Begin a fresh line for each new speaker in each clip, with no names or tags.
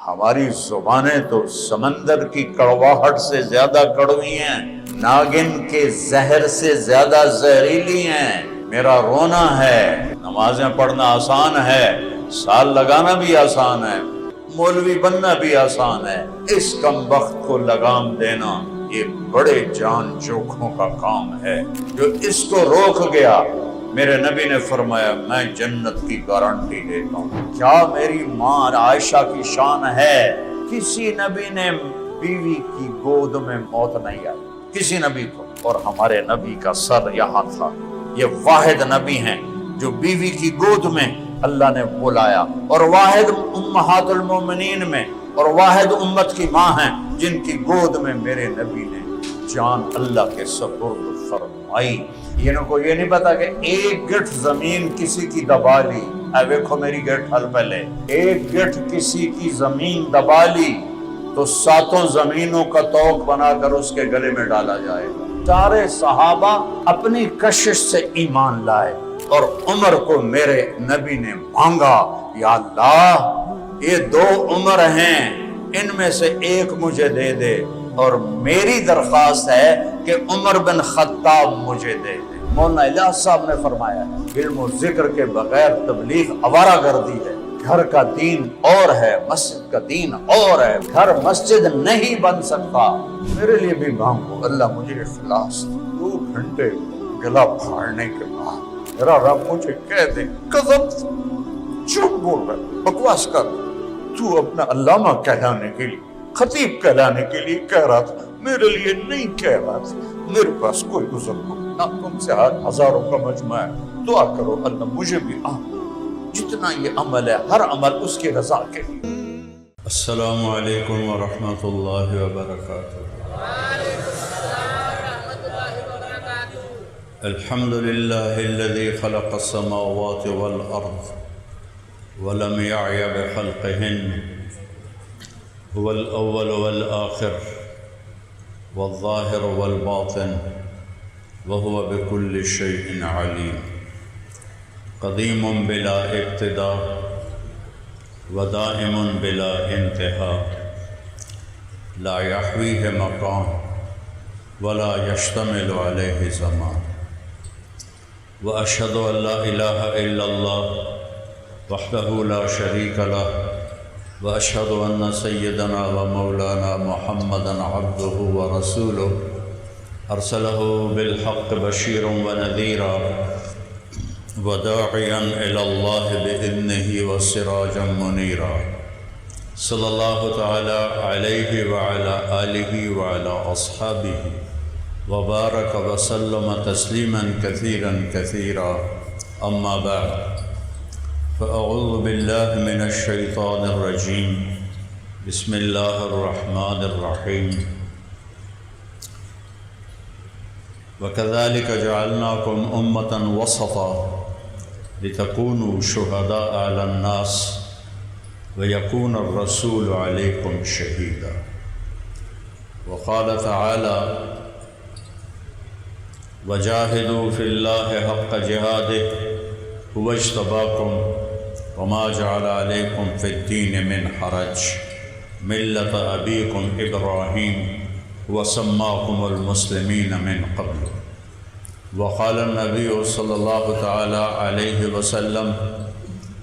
ہماری زبانیں تو سمندر کی کڑواہٹ سے زیادہ کڑوی ہیں، ناگن کے زہر سے زیادہ زہریلی ہیں۔ میرا رونا ہے، نمازیں پڑھنا آسان ہے، سال لگانا بھی آسان ہے، مولوی بننا بھی آسان ہے، اس کمبخت کو لگام دینا یہ بڑے جان جوکھوں کا کام ہے۔ جو اس کو روک گیا، میرے نبی نے فرمایا میں جنت کی گارنٹی دیتا ہوں۔ کیا میری ماں عائشہ کی شان ہے، کسی نبی نے بیوی کی گود میں موت نہیں آئی، کسی نبی کو، اور ہمارے نبی کا سر یہاں تھا۔ یہ واحد نبی ہیں جو بیوی کی گود میں اللہ نے بلایا، اور واحد امہات المومنین میں، اور واحد امت کی ماں ہیں جن کی گود میں میرے نبی نے جان اللہ کے سپرد فرمائی۔ ان کو یہ نہیں پتا کہ ایک گٹھ زمین کسی کی دبا لی، اے ویکھو میری گٹھ حل پہلے، ایک گٹھ کسی کی زمین دبا لی تو 7 زمینوں کا توق بنا کر اس کے گلے میں ڈالا جائے گا۔ سارے صحابہ اپنی کشش سے ایمان لائے، اور عمر کو میرے نبی نے مانگا، یا اللہ یہ 2 عمر ہیں، ان میں سے ایک مجھے دے دے، اور میری درخواست ہے کہ عمر بن خطاب مجھے دے دے۔ مولانا الیاس صاحب نے فرمایا ہے علم و ذکر کے بغیر تبلیغ آوارہ گردی ہے۔ گھر کا دین اور ہے، مسجد کا دین اور ہے، گھر مسجد نہیں بن سکتا۔ میرے لیے بھی مانگو، اللہ مجھے اخلاص۔ 2 گھنٹے گلا پھاڑنے کے بعد میرا رب مجھے کہہ دے قسم چپ بول رہا، بکواس کر، تو اپنا علامہ کہلانے کے لیے، خطیب کہلانے کے لیے کہہ رہا تھا، میرے لیے نہیں کہہ رہا تھا۔ میرے پاس کوئی عذر نہ، تم سے ہزاروں کا مجمع ہے، دعا کرو اللہ مجھے بھی جتنا یہ عمل ہے ہر عمل اس کی رضا کے لیے۔
السلام علیکم ورحمۃ اللہ وبرکاتہ۔ الحمد للہ الذی خلق السماوات والارض ولم يعي بخلقهن هو الأول والآخر والظاهر والباطن وهو بكل شيء عليم قديم بلا ابتداء ودائم بلا انتهاء لا يحويه مكان ولا يشتمل عليه زمان وأشهد أن لا إله إلا الله وحده لا شريك له وأشهد أن سيدنا ومولانا محمدًا عبده ورسوله أرسله بالحق بشيرا ونذيرا وداعيا إلى الله بإذنه وسراجا منيرا صلى الله تعالى عليه وعلى آله وعلى أصحابه وبارك وسلم تسليما كثيرا كثيرا أما بعد فأعوذ بالله من الشيطان الرجيم بسم الله الرحمن الرحيم وكذلك جعلناكم أمة وسطا لتكونوا شهداء على الناس ويكون الرسول عليكم شهيدا وقال تعالى وجاهدوا في الله حق جهاده هو اجتباكم وما جعل عليكم في الدين من حرج ملة أبيكم إبراهيم وسماكم المسلمين من قبل وقال النبي صلى الله تعالى عليه وسلم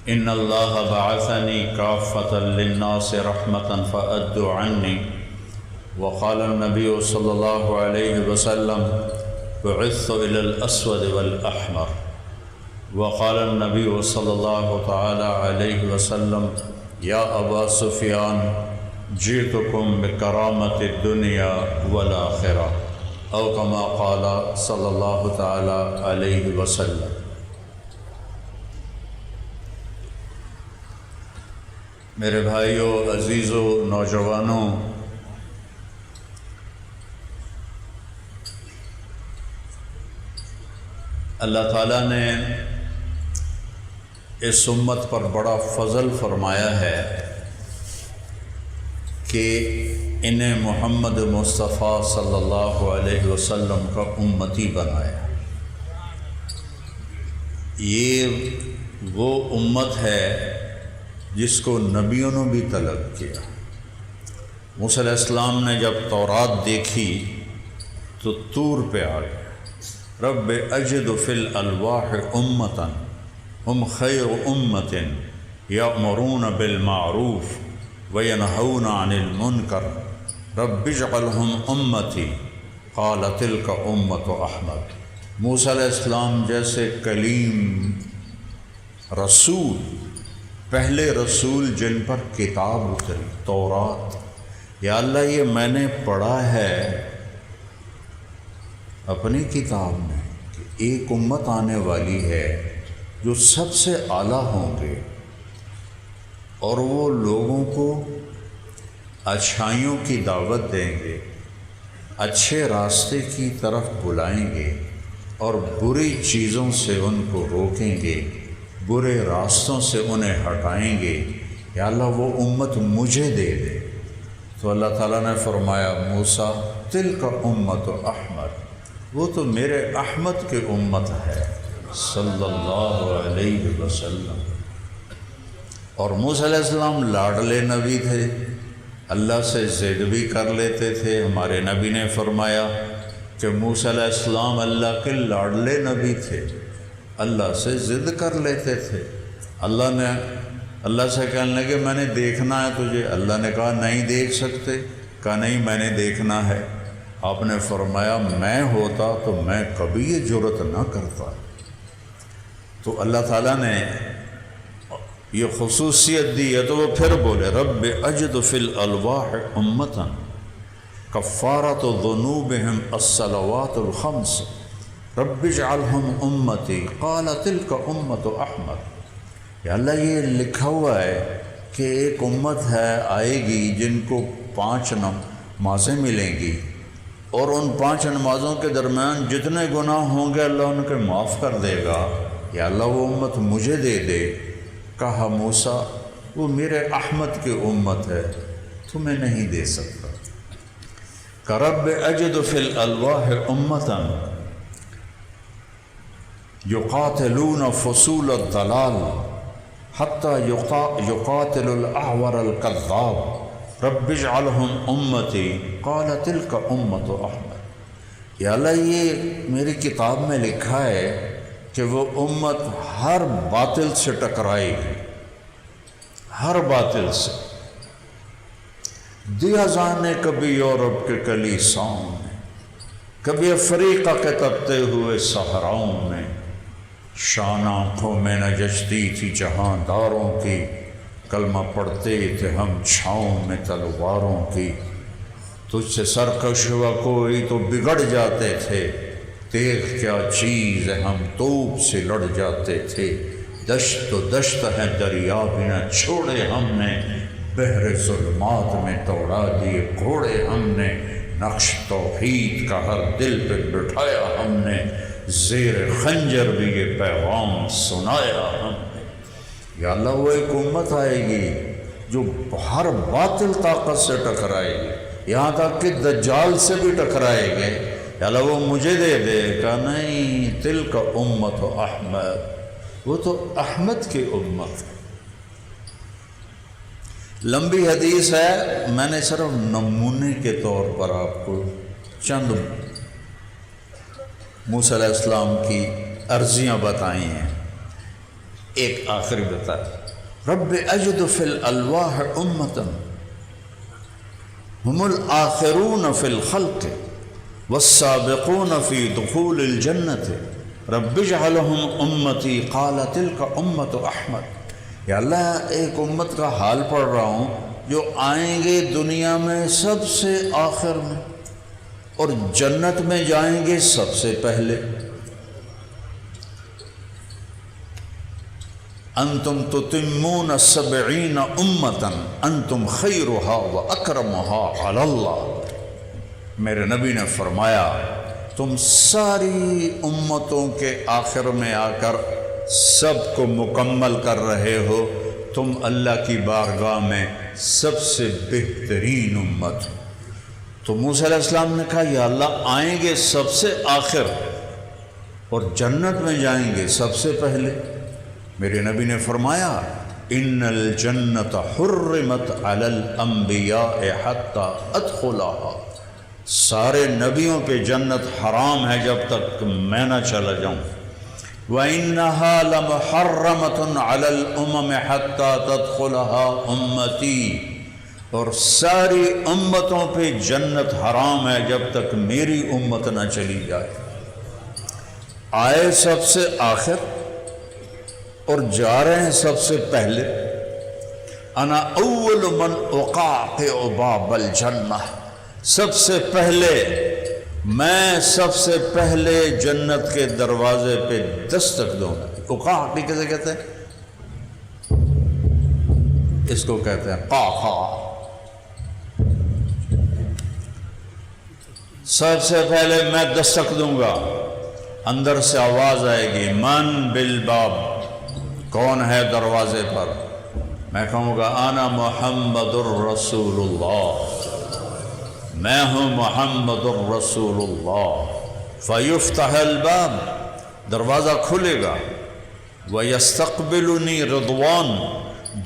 إن الله بعثني كافة للناس رحمة فأدوا عني وقال النبي صلى الله عليه وسلم بعثت إلى الأسود والأحمر وقال النبي صلى الله تعالى عليه وسلم يا أبا سفيان جئتكم بكرامة الدنيا والآخرة أو كما قال صلى الله تعالى عليه وسلم۔ میرے بھائیوں، عزیزوں، نوجوانوں، اللہ تعالیٰ نے اس امت پر بڑا فضل فرمایا ہے کہ انہیں محمد مصطفیٰ صلی اللہ علیہ وسلم کا امتی بنایا۔ یہ وہ امت ہے جس کو نبیوں نے بھی طلب کیا۔ موسیٰ علیہ السلام نے جب تورات دیکھی تو طور پہ آ گئے، رب اجد فی الالواح امتا ہم خیر امت یأمرون بالمعروف وینہون عن المنکر رب اجعلہم امتی قال تلک امت احمد۔ موسیٰ علیہ السلام جیسے کلیم رسول، پہلے رسول جن پر کتاب اتری تورات، یا اللہ یہ میں نے پڑھا ہے اپنی کتاب میں کہ ایک امت آنے والی ہے جو سب سے اعلیٰ ہوں گے اور وہ لوگوں کو اچھائیوں کی دعوت دیں گے، اچھے راستے کی طرف بلائیں گے اور بری چیزوں سے ان کو روکیں گے، برے راستوں سے انہیں ہٹائیں گے، یا اللہ وہ امت مجھے دے دے۔ تو اللہ تعالیٰ نے فرمایا موسیٰ تلک امت احمد، وہ تو میرے احمد کی امت ہے صلی اللہ علیہ وسلم۔ اور موسیٰ علیہ السلام لاڈلے نبی تھے، اللہ سے ضد بھی کر لیتے تھے۔ ہمارے نبی نے فرمایا کہ موسیٰ علیہ السلام اللہ کے لاڈلے نبی تھے، اللہ سے ضد کر لیتے تھے۔ اللہ سے کہنے لگے میں نے دیکھنا ہے تجھے، اللہ نے کہا نہیں دیکھ سکتے، کہا نہیں میں نے دیکھنا ہے۔ آپ نے فرمایا میں ہوتا تو میں کبھی یہ جرت نہ کرتا۔ تو اللہ تعالیٰ نے یہ خصوصیت دی ہے تو وہ پھر بولے رب اجد فی الالواح امتا کفارۃ ذنوبہم الصلوات الخمس رب اجعلہم امتی قال تلک امت احمد۔ یا اللہ یہ لکھا ہوا ہے کہ ایک امت ہے آئے گی جن کو 5 نمازیں ملیں گی اور ان 5 نمازوں کے درمیان جتنے گناہ ہوں گے اللہ ان کے معاف کر دے گا، یا اللہ وہ امت مجھے دے دے۔ کہا موسیٰ وہ میرے احمد کی امت ہے، تمہیں نہیں دے سکتا۔ کہ رب اجد فی الالواح امتا یقاتلون فصول الضلال حتی یقاتل الاعور الکذاب رب اجعلہم امتی قال تلک امت احمد۔ یا اللہ یہ میری کتاب میں لکھا ہے کہ وہ امت ہر باطل سے ٹکرائے گی، ہر باطل سے۔ دیا جانے کبھی یورپ کے کلیساؤں میں، کبھی افریقہ کے تپتے ہوئے صحراؤں میں، شان آنکھوں میں نجشتی تھی جہاں داروں کی، کلمہ پڑھتے تھے ہم چھاؤں میں تلواروں کی، تجھ سے سرکش ہوا کوئی تو بگڑ جاتے تھے، دیکھ کیا چیز ہے ہم توپ سے لڑ جاتے تھے، دشت و دشت ہے دریا بھی نہ چھوڑے ہم نے، بحر ظلمات میں دوڑا دیے گھوڑے ہم نے، نقش توحید کا ہر دل پہ بٹھایا ہم نے، زیر خنجر بھی یہ پیغام سنایا ہم نے۔ یا اللہ وہ ایک امت آئے گی جو ہر باطل طاقت سے ٹکرائے گی، یہاں تک کہ دجال سے بھی ٹکرائے گے، یا اللہ وہ مجھے دے دے۔ کہا نہیں تلک امت احمد، وہ تو احمد کی امت ہے۔ لمبی حدیث ہے، میں نے صرف نمونے کے طور پر آپ کو چند موسیٰ علیہ السلام کی عرضیاں بتائی ہیں۔ ایک آخری بتایا رب اجد فی الالواح امتا ہم الآخرون فی الخلق والسابقون فی دخول الجنت رب اجعلہم امتی قال تلک امت احمد۔ یا اللہ ایک امت کا حال پڑھ رہا ہوں جو آئیں گے دنیا میں سب سے آخر میں اور جنت میں جائیں گے سب سے پہلے۔ انتم تتمون 70 امتا انتم خیرها واکرمها علی اللہ۔ میرے نبی نے فرمایا تم ساری امتوں کے آخر میں آ کر سب کو مکمل کر رہے ہو، تم اللہ کی بارگاہ میں سب سے بہترین امت ہو۔ تو موسیٰ علیہ السلام نے کہا یا اللہ آئیں گے سب سے آخر اور جنت میں جائیں گے سب سے پہلے۔ میرے نبی نے فرمایا ان الجنت حرمت علی الانبیاء حتی ادخلها، سارے نبیوں پہ جنت حرام ہے جب تک میں نہ چلا جاؤں۔ وَإِنَّهَا لَمُحَرَّمَةٌ عَلَى الْأُمَمِ حَتَّى تَدْخُلَهَا أُمَّتِي، اور ساری امتوں پہ جنت حرام ہے جب تک میری امت نہ چلی جائے۔ آئے سب سے آخر اور جا رہے ہیں سب سے پہلے۔ انا اول من اقاطع باب الجنہ، سب سے پہلے میں سب سے پہلے جنت کے دروازے پہ دستک دوں گا۔ اقاطع کیسے کہتے ہیں؟ اس کو کہتے ہیں قاقا۔ سب سے پہلے میں دستک دوں گا، اندر سے آواز آئے گی من بالباب، کون ہے دروازے پر؟ میں کہوں گا انا محمد الرسول اللہ، میں ہوں محمد الرسول اللہ۔ فیفتح الباب، دروازہ کھلے گا۔ ویستقبلنی رضوان،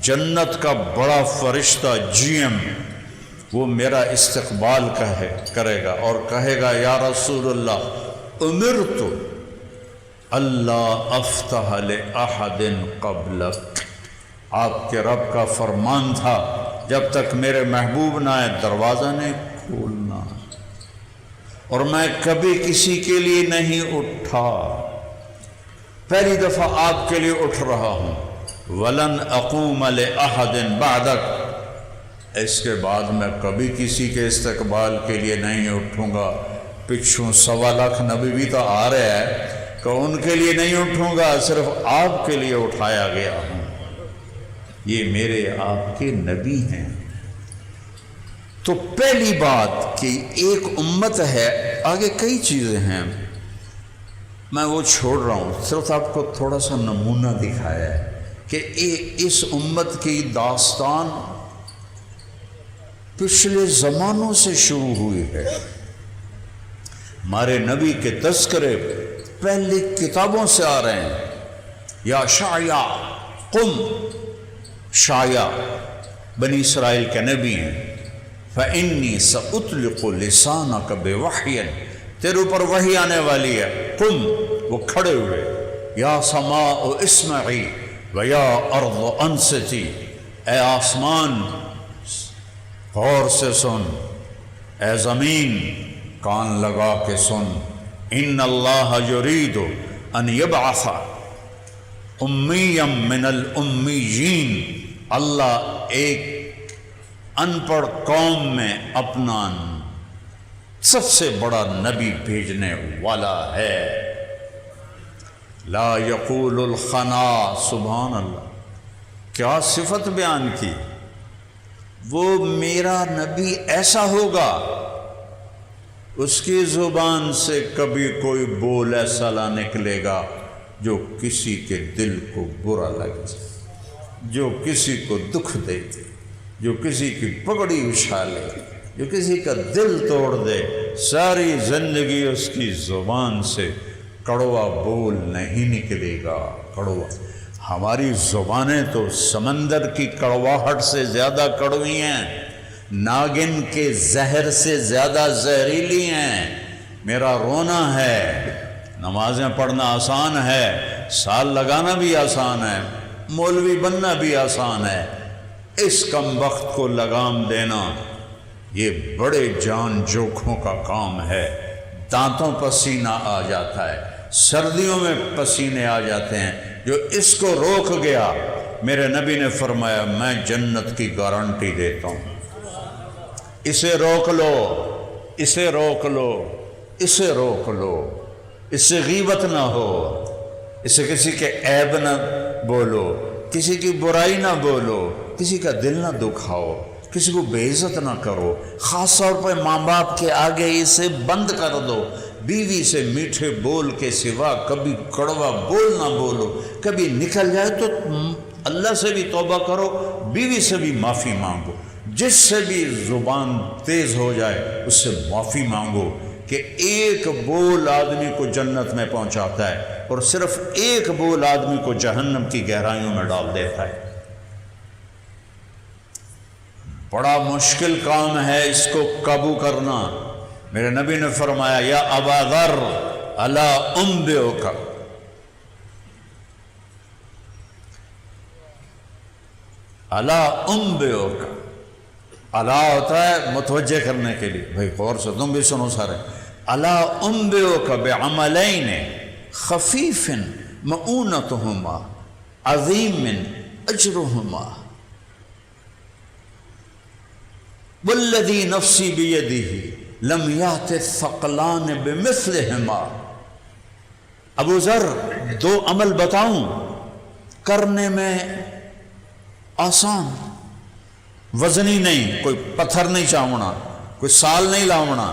جنت کا بڑا فرشتہ جی ایم وہ میرا استقبال کرے گا اور کہے گا یا رسول اللہ امرت اللہ افتح لأحد قبلک، آپ کے رب کا فرمان تھا جب تک میرے محبوب نہ آئے دروازہ نہیں کھولنا، اور میں کبھی کسی کے لیے نہیں اٹھا، پہلی دفعہ آپ کے لیے اٹھ رہا ہوں۔ وَلَنْ أَقُومَ لِأَحَدٍ بَعْدَكَ، اس کے بعد میں کبھی کسی کے استقبال کے لیے نہیں اٹھوں گا۔ پچھوں 1.25 لاکھ نبی بھی تو آ رہے ہیں کہ ان کے لیے نہیں اٹھوں گا، صرف آپ کے لیے اٹھایا گیا ہوں، یہ میرے آپ کے نبی ہیں۔ تو پہلی بات کہ ایک امت ہے، آگے کئی چیزیں ہیں، میں وہ چھوڑ رہا ہوں، صرف آپ کو تھوڑا سا نمونہ دکھایا ہے کہ اس امت کی داستان پچھلے زمانوں سے شروع ہوئی ہے۔ ہمارے نبی کے تذکرے پہلے کتابوں سے آ رہے ہیں۔ یا شعیا قم، شعیا بنی اسرائیل کے نبی ہیں۔ فَإِنِّي سَأُطْلِقُ لِسَانَكَ بِوَحْيٍ، تیرے اوپر وحی آنے والی ہے۔ قم، وہ کھڑے ہوئے۔ یا سماء اسمعی ویا ارض انصتی، اے آسمان غور سے سن، اے زمین کان لگا کے سن۔ ان اللہ یرید ان یبعث امیا من الامیین، اللہ ایک ان پڑھ قوم میں اپنا سب سے بڑا نبی بھیجنے والا ہے۔ لا یقول الخنا، سبحان اللہ، کیا صفت بیان کی، وہ میرا نبی ایسا ہوگا اس کی زبان سے کبھی کوئی بول ایسا نہ نکلے گا جو کسی کے دل کو برا لگے، جو کسی کو دکھ دے دے، جو کسی کی پگڑی اچھالے، جو کسی کا دل توڑ دے۔ ساری زندگی اس کی زبان سے کڑوا بول نہیں نکلے گا، کڑوا۔ ہماری زبانیں تو سمندر کی کڑواہٹ سے زیادہ کڑوی ہیں، ناگن کے زہر سے زیادہ زہریلی ہیں۔ میرا رونا ہے، نمازیں پڑھنا آسان ہے، سال لگانا بھی آسان ہے، مولوی بننا بھی آسان ہے، اس کم وقت کو لگام دینا یہ بڑے جان جوکھوں کا کام ہے۔ دانتوں پسینہ آ جاتا ہے، سردیوں میں پسینے آ جاتے ہیں۔ جو اس کو روک گیا، میرے نبی نے فرمایا میں جنت کی گارنٹی دیتا ہوں۔ اسے روک لو، اسے روک لو، اسے روک لو، اس سے غیبت نہ ہو، اسے کسی کے عیب نہ بولو، کسی کی برائی نہ بولو، کسی کا دل نہ دکھاؤ، کسی کو بے عزت نہ کرو، خاص طور پر ماں باپ کے آگے اسے بند کر دو۔ بیوی سے میٹھے بول کے سوا کبھی کڑوا بول نہ بولو، کبھی نکل جائے تو اللہ سے بھی توبہ کرو، بیوی سے بھی معافی مانگو، جس سے بھی زبان تیز ہو جائے اس سے معافی مانگو، کہ ایک بول آدمی کو جنت میں پہنچاتا ہے اور صرف ایک بول آدمی کو جہنم کی گہرائیوں میں ڈال دیتا ہے۔
بڑا مشکل کام ہے اس کو قابو کرنا۔ میرے نبی نے فرمایا یا ابا ذر الا انبئک، الا انبئک، الا ہوتا ہے متوجہ کرنے کے لیے، بھائی غور سے تم بھی سنو سارے، الا انبئک بعملین خفیف مؤونتہما عظیم اجرہما والذی نفسی بیدہ لم یأت الثقلان بمثلہما۔ ابو ذر دو عمل بتاؤں کرنے میں آسان، وزنی نہیں، کوئی پتھر نہیں چاونا، کوئی سال نہیں لاونا،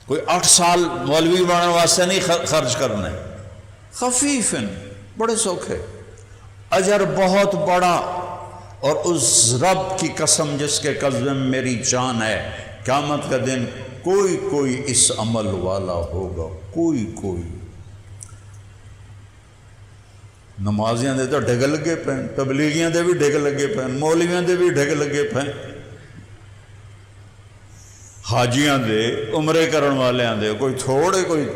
کوئی 8 سال مولوی بنانے واسطے نہیں خرچ کرنے، خفیف بڑے سوکھے، اجر بہت بڑا۔ اور اس رب کی قسم جس کے قبضے میں میری جان ہے، قیامت کا دن کوئی اس عمل والا ہوگا، کوئی نمازیاں دے تو ڈگ لگے پین، تبلیغیاں دے بھی ڈگ لگے پین، مولویاں دے بھی ڈگ لگے پین، حاجیاں دے، عمرے کرن والیاں دے، کوئی تھوڑے کوئی۔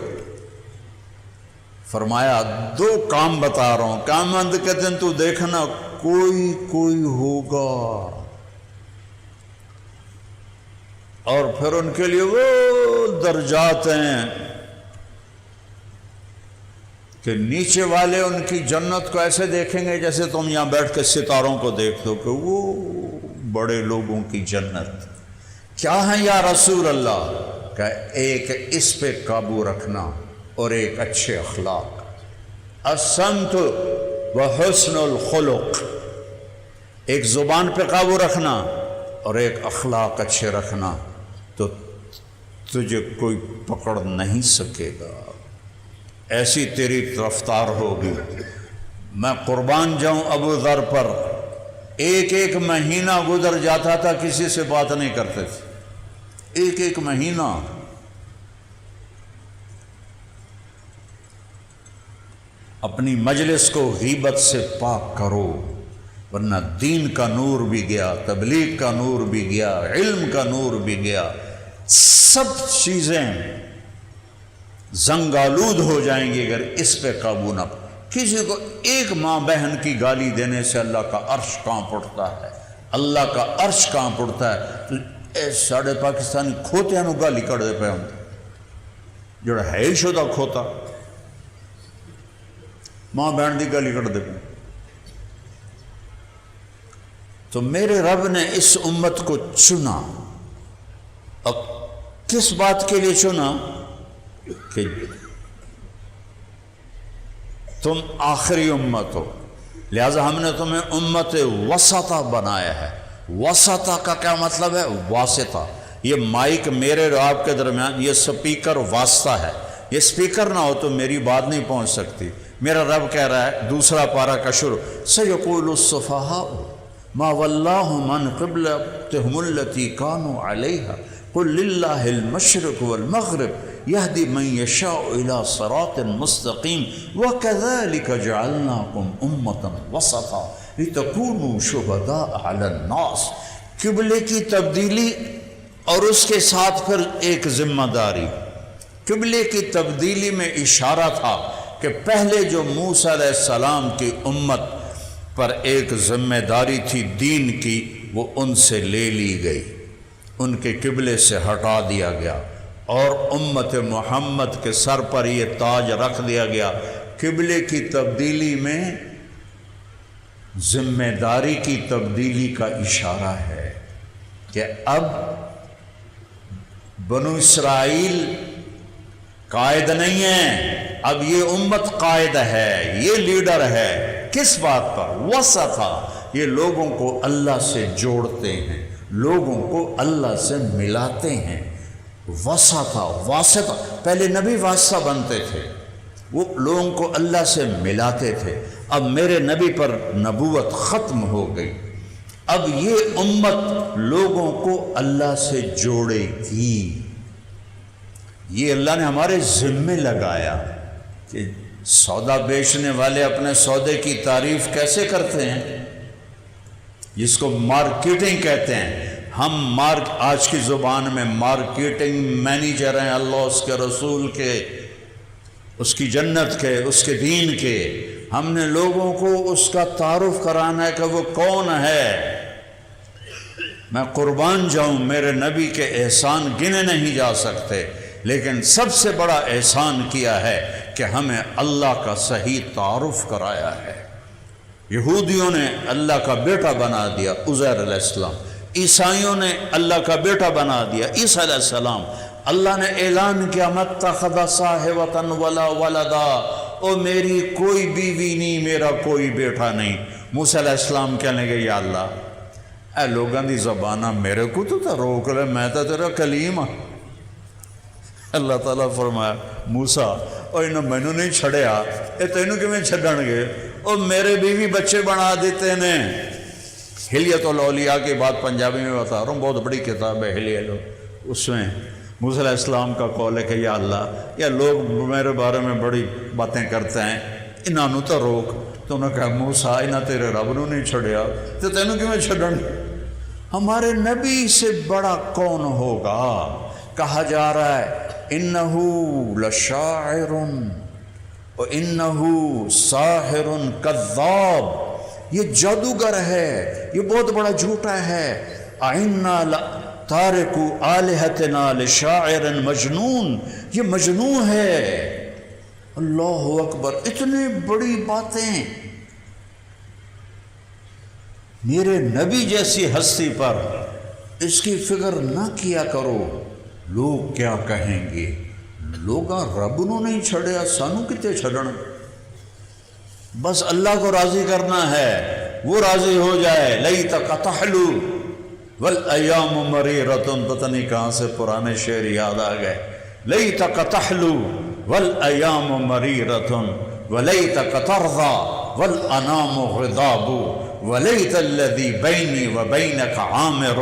فرمایا 2 کام بتا رہا ہوں، قیامت کے دن تو دیکھنا کوئی ہوگا، اور پھر ان کے لیے وہ درجات ہیں کہ نیچے والے ان کی جنت کو ایسے دیکھیں گے جیسے تم یہاں بیٹھ کے ستاروں کو دیکھ دو کہ وہ بڑے لوگوں کی جنت کیا ہے یا رسول اللہ؟ کہ ایک اس پہ قابو رکھنا اور ایک اچھے اخلاق، السمت وحسن الخلق، ایک زبان پہ قابو رکھنا اور ایک اخلاق اچھے رکھنا، تو تجھے کوئی پکڑ نہیں سکے گا، ایسی تیری رفتار ہوگی۔ میں قربان جاؤں ابو ذر پر، ایک مہینہ گزر جاتا تھا کسی سے بات نہیں کرتے تھے، ایک مہینہ۔ اپنی مجلس کو غیبت سے پاک کرو، ورنہ دین کا نور بھی گیا، تبلیغ کا نور بھی گیا، علم کا نور بھی گیا، سب چیزیں زنگالود ہو جائیں گی اگر اس پہ قابو نہ۔ کسی کو ایک ماں بہن کی گالی دینے سے اللہ کا عرش کانپ اٹھتا ہے، اللہ کا عرش کانپ اٹھتا ہے۔ تو اے ساڑھے پاکستانی کھوتیاں نو گالی کر دے پہ ہوں، جوڑا ہے ہی شدہ کھوتا، ماں بہن دی گالی کر دے پہ۔ تو میرے رب نے اس امت کو چنا، اور کس بات کے لیے چنا؟ کہ تم آخری امت ہو، لہذا ہم نے تمہیں امت وسطہ بنایا ہے۔ وسطہ کا کیا مطلب ہے؟ واسطہ، یہ مائک میرے اور آپ کے درمیان، یہ سپیکر واسطہ ہے، یہ سپیکر نہ ہو تو میری بات نہیں پہنچ سکتی۔ میرا رب کہہ رہا ہے 2 پارہ کا شروع، سَيَقُولُ السُّفَهَاءُ مَا وَلَّاهُمْ عَنْ قِبْلَتِهِمُ الَّتِي كَانُوا عَلَيْهَا قُلْ لِلَّهِ الْمَشْرِقُ وَالْمَغْرِبُ يَهْدِي مَنْ يَشَاءُ إِلَى صِرَاطٍ مُسْتَقِيمٍ وَكَذَلِكَ جَعَلْنَاكُمْ أُمَّةً وَسَطًا لِتَكُونُوا شُهَدَاءَ عَلَى النَّاسِ۔ قبلے کی تبدیلی اور اس کے ساتھ پھر ایک ذمہ داری۔ قبلے کی تبدیلی میں اشارہ تھا کہ پہلے جو موسیٰ علیہ السلام کی امت پر ایک ذمہ داری تھی دین کی، وہ ان سے لے لی گئی، ان کے قبلے سے ہٹا دیا گیا، اور امت محمد کے سر پر یہ تاج رکھ دیا گیا۔ قبلے کی تبدیلی میں ذمہ داری کی تبدیلی کا اشارہ ہے کہ اب بنو اسرائیل قائد نہیں ہے، اب یہ امت قائد ہے، یہ لیڈر ہے۔ کس بات پر؟ وسطہ، یہ لوگوں کو اللہ سے جوڑتے ہیں، لوگوں کو اللہ سے ملاتے ہیں۔ واسطہ، پہلے نبی واسطہ بنتے تھے، وہ لوگوں کو اللہ سے ملاتے تھے۔ اب میرے نبی پر نبوت ختم ہو گئی، اب یہ امت لوگوں کو اللہ سے جوڑے گی۔ یہ اللہ نے ہمارے ذمے لگایا کہ سودا بیچنے والے اپنے سودے کی تعریف کیسے کرتے ہیں؟
جس کو مارکیٹنگ کہتے ہیں. ہم آج کی زبان میں مارکیٹنگ مینیجر ہیں اللہ اس کے رسول کے، اس کی جنت کے، اس کے دین کے. ہم نے لوگوں کو اس کا تعارف کرانا ہے کہ وہ کون ہے. میں قربان جاؤں، میرے نبی کے احسان گنے نہیں جا سکتے، لیکن سب سے بڑا احسان کیا ہے کہ ہمیں اللہ کا صحیح تعارف کرایا ہے. یہودیوں نے اللہ کا بیٹا بنا دیا عزیر علیہ السلام، عیسائیوں نے اللہ کا بیٹا بنا دیا عیسیٰ علیہ السلام. اللہ نے اعلان کیا مَتَّخَذَ صَاحِبَةً وَلَا وَلَدًا، او میری کوئی بیوی نہیں، میرا کوئی بیٹا نہیں. موسیٰ علیہ السلام کہنے لگے یا اللہ اے لوگاں دی زبانہ میرے کو تو روک لے، میں تو تیرا کلیم ہاں. اللہ تعالیٰ فرمایا موسیٰ او انہوں مینوں نہیں چھڑیا، اے تینوں کیویں چھڈن گے؟ او میرے بیوی بچے بنا دیتے نے. حلیت الاولیاء کی بات پنجابی میں بتا رہا ہوں، بہت بڑی کتاب ہے حلیت. اس میں موسیٰ علیہ السلام کا قول ہے کہ یا اللہ یا لوگ میرے بارے میں بڑی باتیں کرتے ہیں، انہوں تو روک. تو انہوں نے کہا موسیٰ انہاں تیرے رب نو نہیں چھڑیا تو تینوں کیویں چھڈن؟ ہمارے نبی سے بڑا کون ہوگا؟ کہا جا رہا ہے انہو لشاعر و انہو ساحر کذاب، یہ جادوگر ہے، یہ بہت بڑا جھوٹا ہے. اَإِنَّا لَتَارِكُ آلِهَتِنَا لِشَاعِرٍ مجنون، یہ مجنون ہے. اللہ اکبر، اتنی بڑی باتیں میرے نبی جیسی ہستی پر اس کی فکر نہ کیا کرو. لوگ کیا کہیں گے؟ لوگاں رب نو نہیں چھڑیا، سانو کتے چھڑن؟ بس اللہ کو راضی کرنا ہے، وہ راضی ہو جائے. لیتک تحلو والایام مریرۃ، پتہ نہیں کہاں سے پرانے شعر یاد آ گئے. لیتک تحلو والایام مریرۃ ولیتک ترضی والانام غضاب ولیت الذی بینی وبینک عامر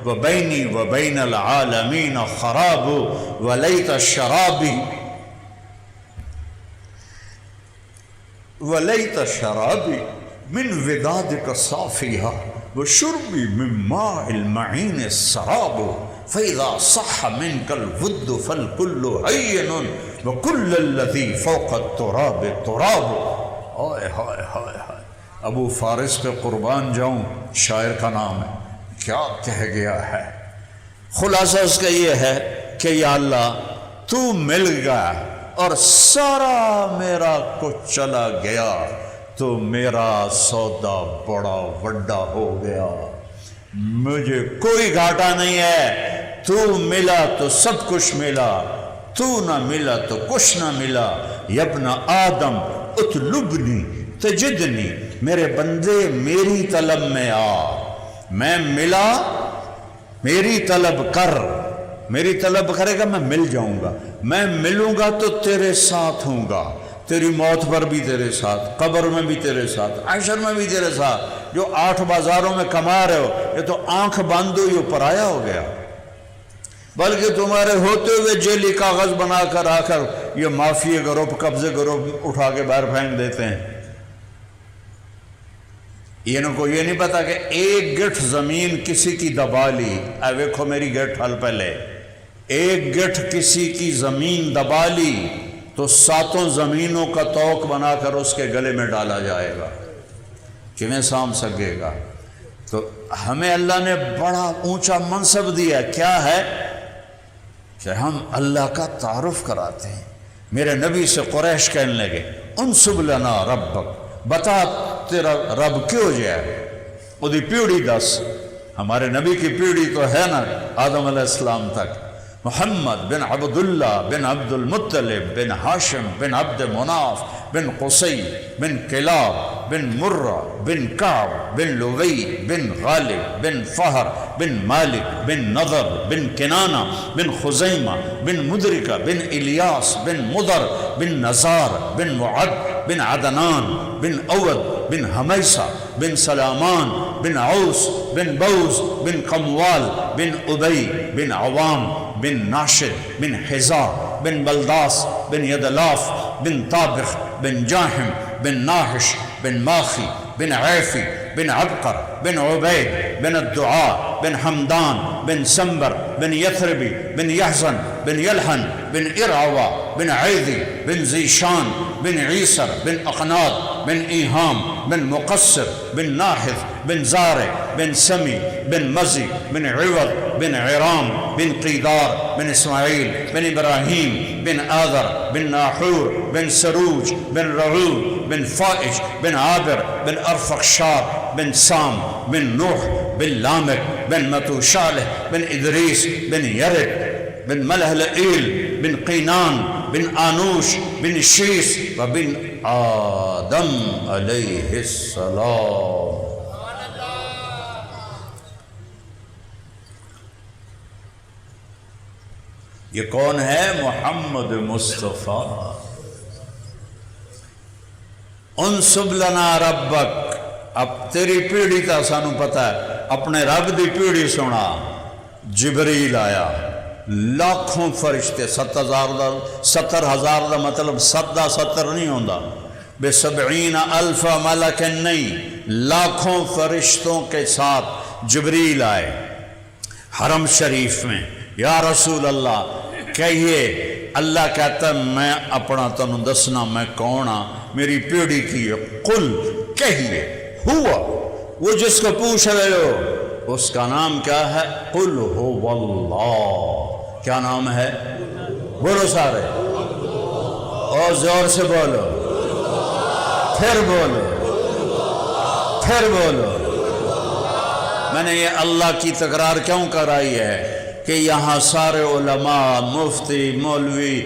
وبینی وبین العالمین خراب ولیت الشرابی من ودادک صافیہ وشربی من ماء المعین السراب فإذا صح منك الود فالكل هين وكل الذي فوق التراب تراب. ہائے ہائے ہائے ہائے، ابو فارس پہ قربان جاؤں، شاعر کا نام ہے، کیا کہہ گیا ہے. خلاصہ اس کا یہ ہے کہ یا اللہ تو مل گیا اور سارا میرا کچھ چلا گیا، تو میرا سودا بڑا وڈا ہو گیا، مجھے کوئی گھاٹا نہیں ہے. تو ملا تو سب کچھ ملا، تو نہ ملا تو کچھ نہ ملا. یا ابن آدم اطلبنی تجدنی، میرے بندے میری طلب میں آ. میں ملا، میری طلب کر، میری طلب کرے گا میں مل جاؤں گا. میں ملوں گا تو تیرے ساتھ ہوں گا، تیری موت پر بھی تیرے ساتھ، قبر میں بھی تیرے ساتھ، عشر میں بھی تیرے ساتھ. جو 8 بازاروں میں کما رہے ہو، یہ تو آنکھ باندھ دو یہ پرایا ہو گیا، بلکہ تمہارے ہوتے ہوئے جیلی کاغذ بنا کر آ کر یہ مافیا گروپ، قبضے گروپ اٹھا کے باہر پھینک دیتے ہیں. ان کو یہ نہیں پتا کہ ایک گٹھ زمین کسی کی دبا لی. اے ویکھو میری گٹھ حل پہلے، ایک گٹھ کسی کی زمین دبا لی تو 7 زمینوں کا توق بنا کر اس کے گلے میں ڈالا جائے گا، کیویں سام سکے گا. تو ہمیں اللہ نے بڑا اونچا منصب دیا. کیا ہے کہ ہم اللہ کا تعارف کراتے ہیں. میرے نبی سے قریش کہنے لگے انصب لنا ربک، بتا تیرا رب کیوں جائے، وہ پیڑھی دس. ہمارے نبی کی پیڑھی تو ہے نا آدم علیہ السلام تک. محمد بن عبداللہ بن عبد المطلب بن ہاشم بن عبد مناف بن قصی بن کلاب بن مرہ بن کعب بن لوی بن غالب بن فہر بن مالک بن نضر بن کنانہ بن خزیمہ بن مدرکہ بن الیاس بن مدر بن نزار بن معد بن عدنان بن اود بن حمیسہ بن سلامان بن عوس بن بوز بن قموال بن ابی بن عوام بن ناشد بن حزار بن بلداس بن یدلاف بن طابخ بن جاحم بن ناحش بن ماخی بن عیفی بن عبقر بن عبید بن الدعاء بن حمدان بن سنبر بن یثربی بن یحزن بن یلحن بن ارعوا بن عیدی بن زیشان بن عیسر بن اقناد بن ایہام بن مقصر بن ناحث بن زارع بن سمی بن مزی بن عوض بن عرام بن قیدار بن اسماعیل بن ابراہیم بن آذر بن ناحور بن سروج بن رعود بن فائش بن عابر بن ارفخشاد بن سام بن نوح بن لامک بن متوشالح بن ادریس بن یرد بن ملهلئیل بن قینان بن آنوش بن شیس وبن آدم علیہ السلام. یہ کون ہے؟ محمد مصطفیٰ. انصب لنا ربک. اب تیری پیڑھی تا سانو پتہ ہے، اپنے رب دی پیڑھی سنا. جبریل آیا، لاکھوں فرشتے، 70,000 دا مطلب 70 نہیں ہوندا، بے 70,000 ملک نہیں، لاکھوں فرشتوں کے ساتھ جبریل آئے حرم شریف میں. یا رسول اللہ کہیے. اللہ کہتا ہے میں اپنا تنو دسنا میں کون ہاں، میری پیڑھی کی ہے. قل کہیے ہوا، وہ جس کو پوچھ رہے ہو اس کا نام کیا ہے؟ قل هو اللہ. کیا نام ہے؟ بولو سارے اور زور سے بولو، پھر بولو، پھر بولو. میں نے یہ اللہ کی تکرار کیوں کرائی ہے کہ یہاں سارے علماء، مفتی، مولوی،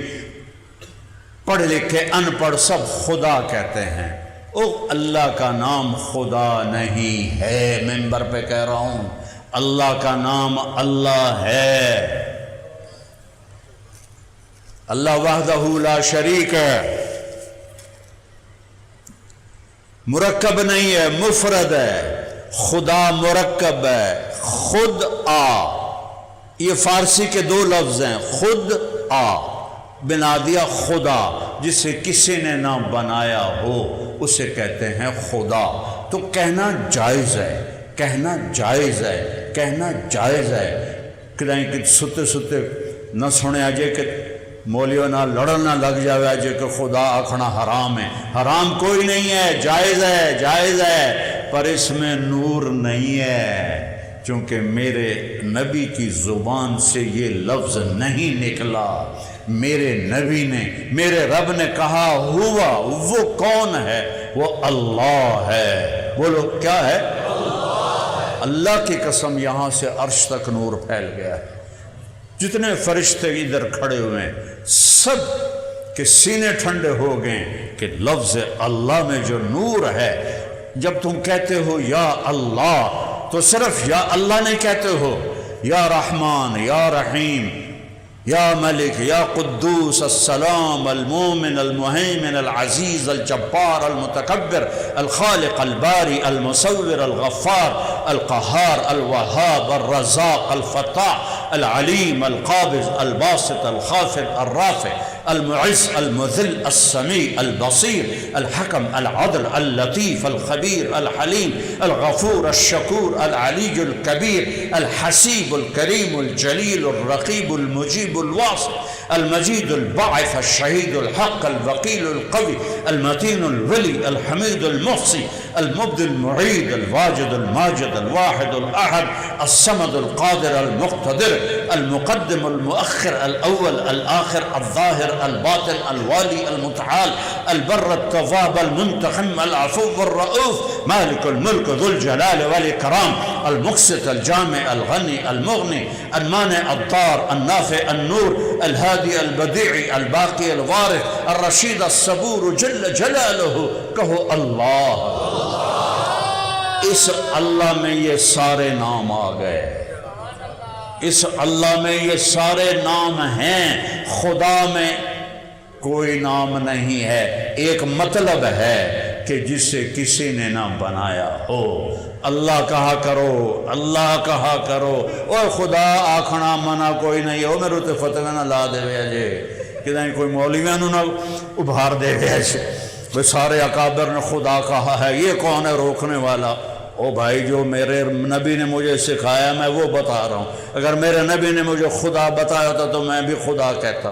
پڑھ لکھے، ان پڑھ سب خدا کہتے ہیں. او اللہ کا نام خدا نہیں ہے. ممبر پہ کہہ رہا ہوں اللہ کا نام اللہ ہے. اللہ وحدہ لا شریک ہے، مرکب نہیں ہے، مفرد ہے. خدا مرکب ہے. خود آ، یہ فارسی کے 2 لفظ ہیں. خود آ بنا دیا خدا، جسے کسی نے نہ بنایا ہو اسے کہتے ہیں خدا. تو کہنا جائز ہے، کہنا جائز ہے، کہنا جائز ہے. کہ ستے ستے نہ سنے آجے کہ مولیوں نہ لڑن نہ لگ جاوے آجے کہ خدا آکھنا حرام ہے. حرام کوئی نہیں ہے، جائز ہے، جائز ہے، پر اس میں نور نہیں ہے، چونکہ میرے نبی کی زبان سے یہ لفظ نہیں نکلا. میرے نبی نے، میرے رب نے کہا ہوا. وہ کون ہے؟ وہ اللہ ہے. بولو کیا ہے؟ اللہ کی قسم یہاں سے عرش تک نور پھیل گیا ہے. جتنے فرشتے ادھر کھڑے ہوئے ہیں سب کے سینے ٹھنڈے ہو گئے کہ لفظ اللہ میں جو نور ہے. جب تم کہتے ہو یا اللہ تو صرف یا اللہ نہیں کہتے ہو، یا رحمان، یا رحیم، یا ملک، یا قدوس، السلام، المومن، المہیمن، العزیز، الجبار، المتکبر، الخالق، الباری، المصور، الغفار، القہار، الوہاب، الرزاق، الفتاح، العلیم، القابض، الباسط، الخافض، الرافع، المعز، المذل، السمیع، البصیر، الحکم، العدل، اللطیف، الخبیر، الحلیم، الغفور، الشکور، العلی الکبیر، الحسیب، الکریم، الجلیل، الرقیب، المجیب، الواصل، المجید، الباعث، الشہید، الحق، الوکیل، القوی، المتین، الولی، الحمید، المحصی، المبدی، المعید، الواجد، الماجد، الواحد، الأحد، الصمد، القادر، المقتدر، المقدم، المؤخر، الأول، الآخر، الظاهر، الباطن، الوالي، المتعال، البر، التواب، المنتقم، العفو، الرؤوف، مالك الملك، ذو الجلال والإكرام، المقسط، الجامع، الغني، المغني، المانع، الضار، النافع، النور، الهادي، البديع، الباقي، الوارث، الرشيد، الصبور، جل جلاله. کہو اللہ. اس اللہ میں یہ سارے نام آ گئے، اس اللہ میں یہ سارے نام ہیں. خدا میں کوئی نام نہیں ہے. ایک مطلب ہے کہ جسے کسی نے نہ بنایا ہو. اللہ کہا کرو، اللہ کہا کرو. اور خدا آکھنا منع کوئی نہیں ہو. میرے تے فتوی نہ لا دے وے جے کہ کوئی مولویاں نو نہ ابھار دے وے. وہ سارے اکابر نے خدا کہا ہے، یہ کون ہے روکنے والا؟ او بھائی، جو میرے نبی نے مجھے سکھایا میں وہ بتا رہا ہوں، اگر میرے نبی نے مجھے خدا بتایا ہوتا تو میں بھی خدا کہتا۔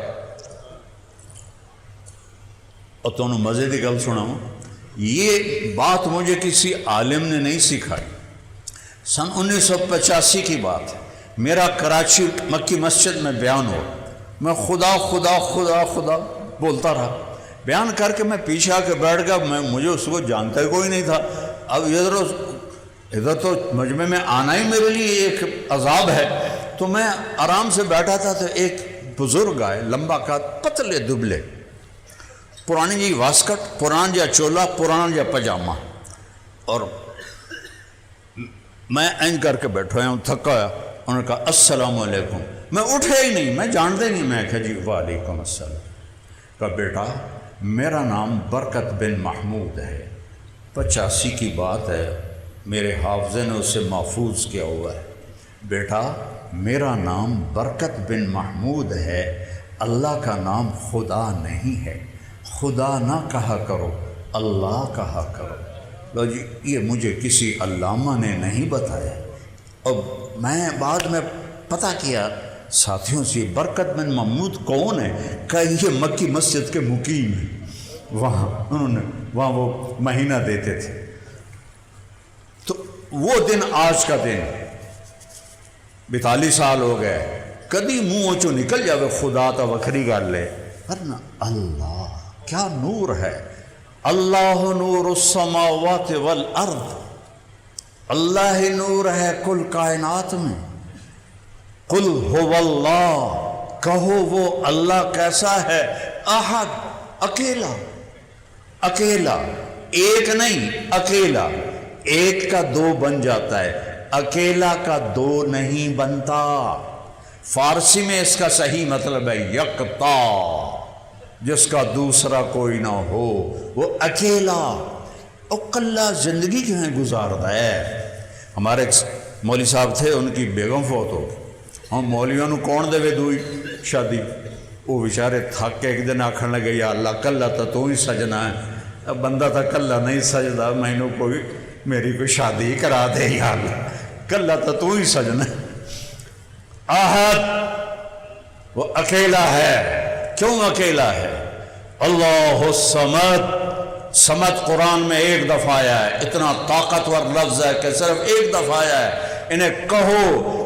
اور تمہیں مزے کی گل سناؤں، یہ بات مجھے کسی عالم نے نہیں سکھائی، سن 1985 کی بات ہے، میرا کراچی مکی مسجد میں بیان ہو، میں خدا خدا خدا خدا بولتا رہا، بیان کر کے میں پیچھے آ کے بیٹھ گیا، مجھے اس کو جانتا ہی کوئی نہیں تھا۔ اب ادھر تو مجمع میں آنا ہی میرے لیے ایک عذاب ہے، تو میں آرام سے بیٹھا تھا، تو ایک بزرگ آئے، لمبا قد، پتلے دبلے، پرانی جی واسکٹ، پران جا چولا، پران جا پجامہ، اور میں این کر کے بیٹھا ہوں، تھکا ہوا۔ انہوں نے کہا السلام علیکم، میں اٹھے ہی نہیں، میں جانتے نہیں، میں کہا جی وعلیکم السلام۔ کہا بیٹا میرا نام برکت بن محمود ہے، 85 کی بات ہے، میرے حافظے نے اسے محفوظ کیا ہوا ہے۔ بیٹا میرا نام برکت بن محمود ہے، اللہ کا نام خدا نہیں ہے، خدا نہ کہا کرو، اللہ کہا کرو۔ لو جی، یہ مجھے کسی علامہ نے نہیں بتایا، اور میں بعد میں پتہ کیا ساتھیوں سے، برکت بن محمود کون ہے؟ کہ یہ مکی مسجد کے مقیم ہیں، وہاں انہوں نے وہاں وہ مہینہ دیتے تھے۔ تو وہ دن آج کا دن 42 سال ہو گئے، کدی منہ چوں نکل جاوے خدا تا وکھری گل ہے، ورنہ اللہ کیا نور ہے، اللہ نور السماوات والارض، اللہ ہی نور ہے کل کائنات میں۔ قل هو اللہ، کہو وہ اللہ کیسا ہے، احد، اکیلا، اکیلا، ایک نہیں، اکیلا، ایک کا دو بن جاتا ہے، اکیلا کا دو نہیں بنتا۔ فارسی میں اس کا صحیح مطلب ہے یکتا، جس کا دوسرا کوئی نہ ہو، وہ اکیلا۔ اکلا زندگی جو ہے گزارتا ہے۔ ہمارے ایک مولوی صاحب تھے، ان کی بیگم فوت ہو گئی، ہم مولیوں نے کون دے دوئی شادی، وہ بیچارے تھک کے ایک دن آکھن لگے یا اللہ کلا تو ہی سجنا ہے، اب بندہ تا کلا نہیں سجدا، میں نے کوئی میری کوئی شادی کرا دے یا اللہ، کلا تو ہی سجنا ہے۔ احد، وہ اکیلا ہے۔ کیوں اکیلا ہے؟ اللہ الصمد، صمد قرآن میں ایک دفعہ آیا ہے، اتنا طاقتور لفظ ہے کہ صرف ایک دفعہ آیا ہے۔ انہیں کہو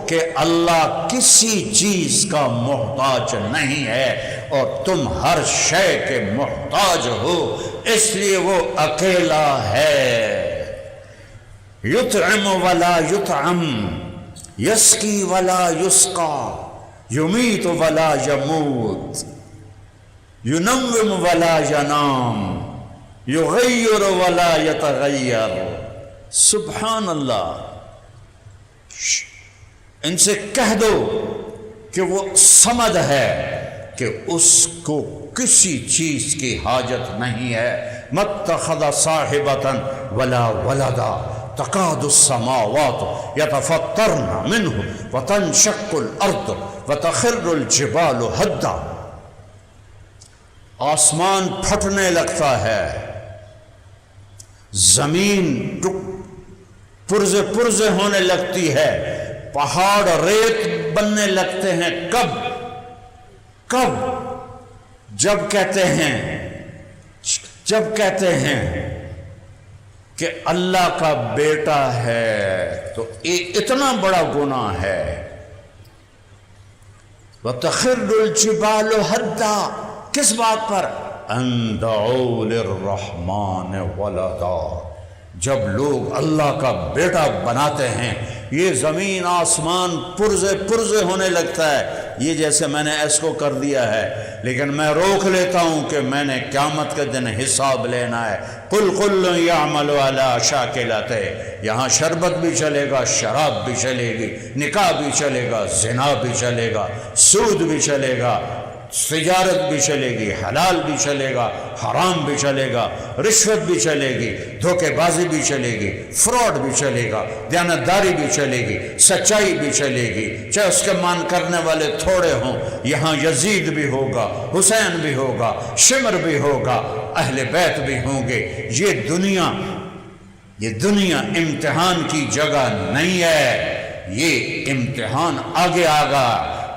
کہ اللہ کسی چیز کا محتاج نہیں ہے اور تم ہر شے کے محتاج ہو، اس لیے وہ اکیلا ہے۔ یطعم ولا یطعم، یسقی ولا یسقا، یمیت ولا یموت، ینوم ولا ینام، یغیر ولا یتغیر۔ سبحان اللہ۔ ان سے کہہ دو کہ وہ صمد ہے، کہ اس کو کسی چیز کی حاجت نہیں ہے۔ متخذ صاحبۃ ولا ولدا، تکاد السماوات یتفطرن منہ وتنشق الارض وتخر الجبال ہدا۔ آسمان پھٹنے لگتا ہے، زمین پرزے پرزے ہونے لگتی ہے، پہاڑ ریت بننے لگتے ہیں۔ کب؟ جب کہتے ہیں کہ اللہ کا بیٹا ہے، تو اتنا بڑا گناہ ہے۔ وَتَخِرُّ الْجِبَالُ هَدًّا، کس بات پر؟ أَن دَعُوا لِلرَّحْمَنِ وَلَدًا، جب لوگ اللہ کا بیٹا بناتے ہیں، یہ زمین آسمان پرزے پرزے ہونے لگتا ہے۔ یہ جیسے میں نے اس کو کر دیا ہے، لیکن میں روک لیتا ہوں کہ میں نے قیامت کے دن حساب لینا ہے۔ قل کل یعمل علی شاکلتہ، یہاں شربت بھی چلے گا، شراب بھی چلے گی، نکاح بھی چلے گا، زنا بھی چلے گا، سود بھی چلے گا، تجارت بھی چلے گی، حلال بھی چلے گا، حرام بھی چلے گا، رشوت بھی چلے گی، دھوکے بازی بھی چلے گی، فراڈ بھی چلے گا، دیانتداری بھی چلے گی، سچائی بھی چلے گی، چاہے اس کے مان کرنے والے تھوڑے ہوں۔ یہاں یزید بھی ہوگا، حسین بھی ہوگا، شمر بھی ہوگا، اہل بیت بھی ہوں گے۔ یہ دنیا امتحان کی جگہ نہیں ہے، یہ امتحان آگے آگا۔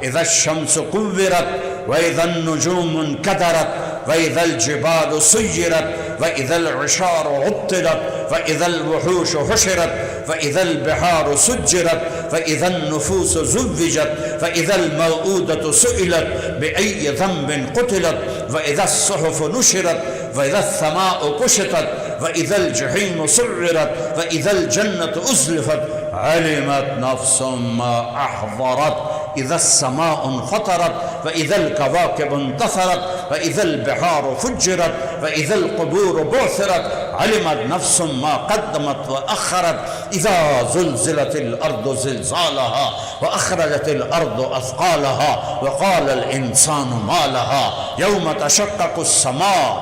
اذا الشمس كورت واذا النجوم انكدرت واذا الجبال سيرت واذا العشار عطلت واذا الوحوش حشرت واذا البحار سجرت واذا النفوس زوجت واذا الموءودة سئلت بأي ذنب قتلت واذا الصحف نشرت واذا السماء كشطت واذا الجحيم سعرت واذا الجنة أزلفت علمت نفس ما أحضرت اذا السماء انفطرت واذا الكواكب انتثرت واذا البحار فجرت واذا القبور بعثرت علمت نفس ما قدمت واخرت اذا زلزلت الارض زلزالها واخرجت الارض اثقالها وقال الانسان ما لها يوم تشقق السماء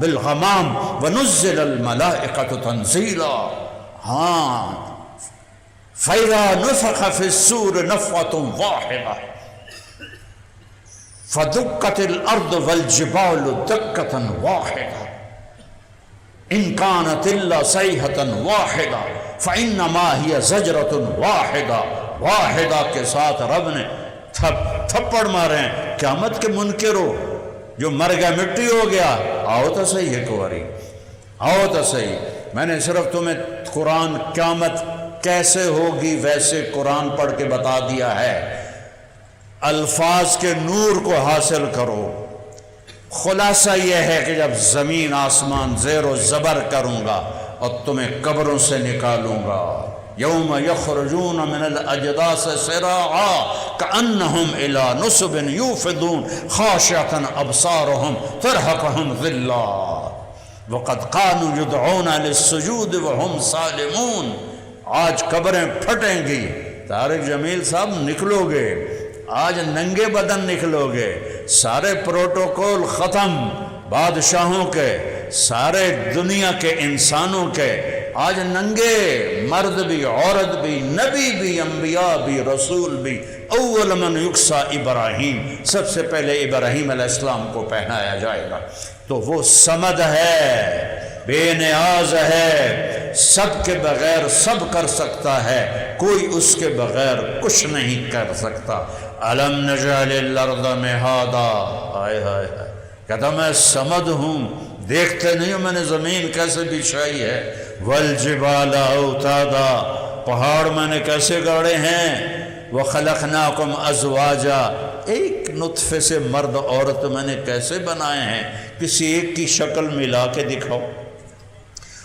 بالغمام ونزل الملائكة تنزيلا۔ ہاں، فَإِذَا نُفِخَ فِي الصُّورِ نَفْخَةٌ وَاحِدَةٌ فَدُكَّتِ الْأَرْضُ وَالْجِبَالُ دَكَّةً وَاحِدَةً إِنْ كَانَتْ إِلَّا صَيْحَةً وَاحِدَةً فَإِنَّمَا هِيَ زَجْرَةٌ وَاحِدَةٌ۔ واحدہ کے ساتھ رب نے تھپڑ مارے ہیں۔ قیامت کے منکر ہو جو مر گیا، مٹی ہو گیا، آؤ تو صحیح ایک باری، آؤ تو صحیح۔ میں نے صرف تمہیں قرآن قیامت کیسے ہوگی ویسے قرآن پڑھ کے بتا دیا ہے۔ الفاظ کے نور کو حاصل کرو۔ خلاصہ یہ ہے کہ جب زمین آسمان زیر و زبر کروں گا اور تمہیں قبروں سے نکالوں گا، یوم یخرجون من الاجداث سراعا کأنہم الی نصب یوفضون خاشعۃ ابصارہم ترہقہم ذلہ وقد كانوا يدعون للسجود وهم سالمون۔ آج قبریں پھٹیں گی، طارق جمیل صاحب نکلو گے، آج ننگے بدن نکلو گے، سارے پروٹوکول ختم، بادشاہوں کے، سارے دنیا کے انسانوں کے، آج ننگے، مرد بھی، عورت بھی، نبی بھی، انبیاء بھی، رسول بھی۔ اول من یکسا ابراہیم، سب سے پہلے ابراہیم علیہ السلام کو پہنایا جائے گا۔ تو وہ صمد ہے، بے نیاز ہے، سب کے بغیر سب کر سکتا ہے، کوئی اس کے بغیر کچھ نہیں کر سکتا۔ الم نجعل الارض مہادا، ہائے ہائے ہائے، کہتا میں صمد ہوں، دیکھتے نہیں ہو میں نے زمین کیسے بچھائی ہے، والجبال اوتادا، پہاڑ میں نے کیسے گاڑے ہیں، وخلقناکم ازواجا، ایک نطفے سے مرد عورت میں نے کیسے بنائے ہیں، کسی ایک کی شکل ملا کے دکھاؤ۔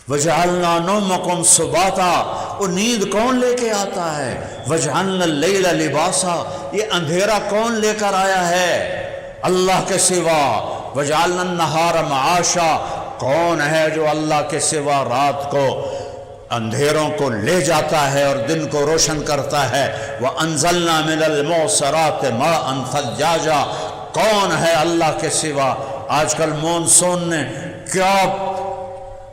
وجعلنا نومکم سباتا، وہ نیند کون لے کے آتا ہے، وجعلنا اللیل لباسا، یہ اندھیرا کون لے کر آیا ہے اللہ کے سوا، وجعلنا النہار معاشا، کون ہے جو اللہ کے سوا رات کو اندھیروں کو لے جاتا ہے اور دن کو روشن کرتا ہے، وَأَنزَلْنَا مِنَ الْمُعْصِرَاتِ مَاءً ثَجَّاجًا، کون ہے اللہ کے سوا۔ آج کل مونسون نے کیا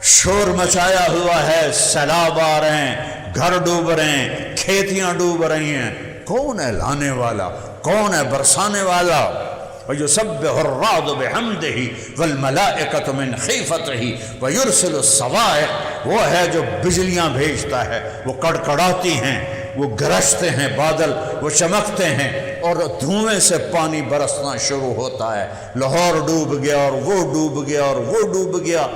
شور مچایا ہوا ہے، سیلاب آ رہے ہیں، گھر ڈوب رہے ہیں، کھیتیاں ڈوب رہی ہیں، کون ہے لانے والا، کون ہے برسانے والا؟ وَيُسَبِّحُ الرَّعْدُ بِحَمْدِهِ وَالْمَلَائِكَةُ مِنْ خِيفَتِهِ وَيُرْسِلُ الصَّوَاعِقَ، وہ ہے جو بجلیاں بھیجتا ہے، وہ کڑکڑاتی ہیں، وہ گرجتے ہیں بادل، وہ چمکتے ہیں اور دھوئیں سے پانی برسنا شروع ہوتا ہے۔ لاہور ڈوب گیا اور وہ ڈوب گیا اور وہ ڈوب گیا،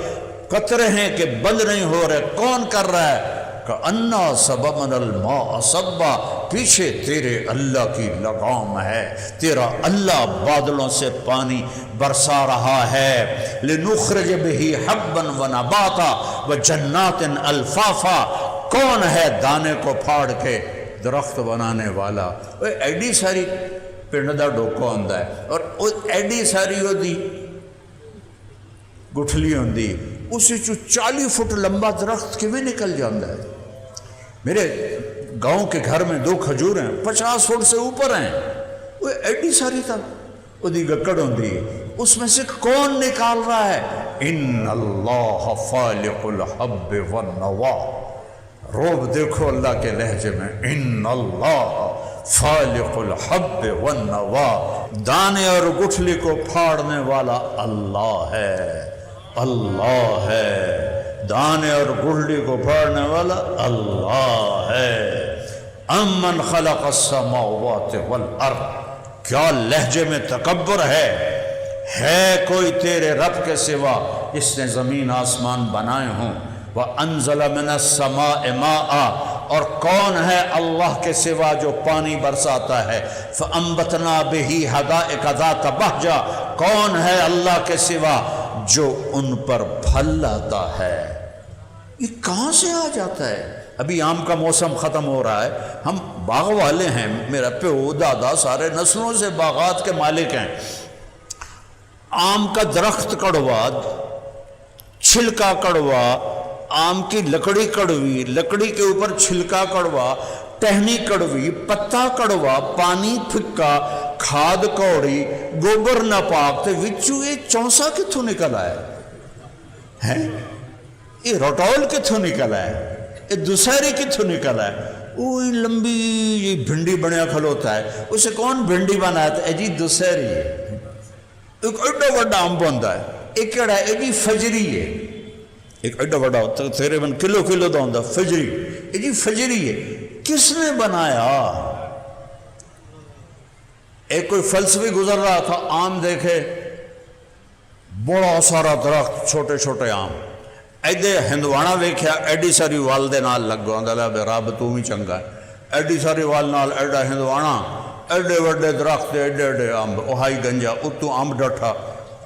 قطرے ہیں کہ بند نہیں ہو رہے، کون کر رہا ہے؟ کَأَنَّا سَبَبْنَا الْمَاءَ صَبًّا، پیچھے تیرے اللہ کی لگام ہے، تیرا اللہ بادلوں سے پانی برسا رہا ہے۔ لِنُخْرِجَ بِهِ حَبًّا وَنَبَاتًا وَجَنَّاتٍ أَلْفَافًا، کون ہے دانے کو پھاڑ کے درخت بنانے والا؟ ایڈی ساری پنڈ دا ڈوکو ہوندا ہے اور ایڈی ساری ہوندی گٹھلی ہوندی، اسی 40 فٹ لمبا درخت کیویں نکل جاتا ہے؟ میرے گاؤں کے گھر میں 2 کھجور ہیں، 50 فٹ سے اوپر ہیں، وہ ایڈی ساری تھا ادی گکڑ ہوندی اس میں سے کون نکال رہا ہے؟ ان اللہ فالق الحب والنوا. روب دیکھو اللہ کے لہجے میں، ان اللہ فالق الحب والنوا، دانے اور گٹھلی کو پھاڑنے والا اللہ ہے، اللہ ہے، دانے اور گٹھلی کو پھاڑنے والا اللہ ہے. امن خلق السماوات والارض، کیا لہجے میں تکبر ہے کوئی تیرے رب کے سوا جس نے زمین آسمان بنائے ہوں؟ وَأَنزَلَ مِنَ السَّمَاءِ مَاءً، اور کون ہے اللہ کے سوا جو پانی برساتا ہے؟ فَأَنبَتْنَا بِهِ حَدَائِقَ ذَاتَ بَهْجَةٍ، کون ہے اللہ کے سوا جو ان پر پھل لاتا ہے؟ یہ کہاں سے آ جاتا ہے؟ ابھی آم کا موسم ختم ہو رہا ہے، ہم باغ والے ہیں، میرا پیو دادا سارے نسلوں سے باغات کے مالک ہیں. آم کا درخت کڑوا، چھلکا کڑوا، آم کی لکڑی کڑوی، لکڑی کے اوپر چھلکا کڑوا، ٹہنی کڑوی، پتا کڑوا، پانی پھکا، کھاد کوڑی، گوبر ناپاک، تے وچوں یہ چونسا کتھوں نکل آئے؟ یہ روٹول کتھوں نکل آئے؟ یہ دوسری کتھوں نکل آئے؟ اوہ لمبی یہ بھنڈی بنیا کھلوتا ہے، اسے کون بھنڈی بنایا تھا؟ جی دوسری ہے. ایک ایڈا وڈا آم ہوتا ہے، ایک کیڑا ہے جی فجری ہے، ایک ایڈا وڈا تقریباً کلو دا ہوتا فجری. یہ جی فجری ہے، کس نے بنایا؟ ایک کوئی فلسفی گزر رہا تھا، آم دیکھے، بڑا سارا درخت، چھوٹے چھوٹے آم، ایڈے ہندوانا ویکھیا، ایڈی ساری وال دے نال لگ گیا، لے رب تو بھی چنگا ہے، ایڈی ساری وال نال ایڈا ہندوانا، ایڈے وڈے درخت، ایڈے ایڈے امب، اوہائی گنجا، اتوں امب ڈٹھا،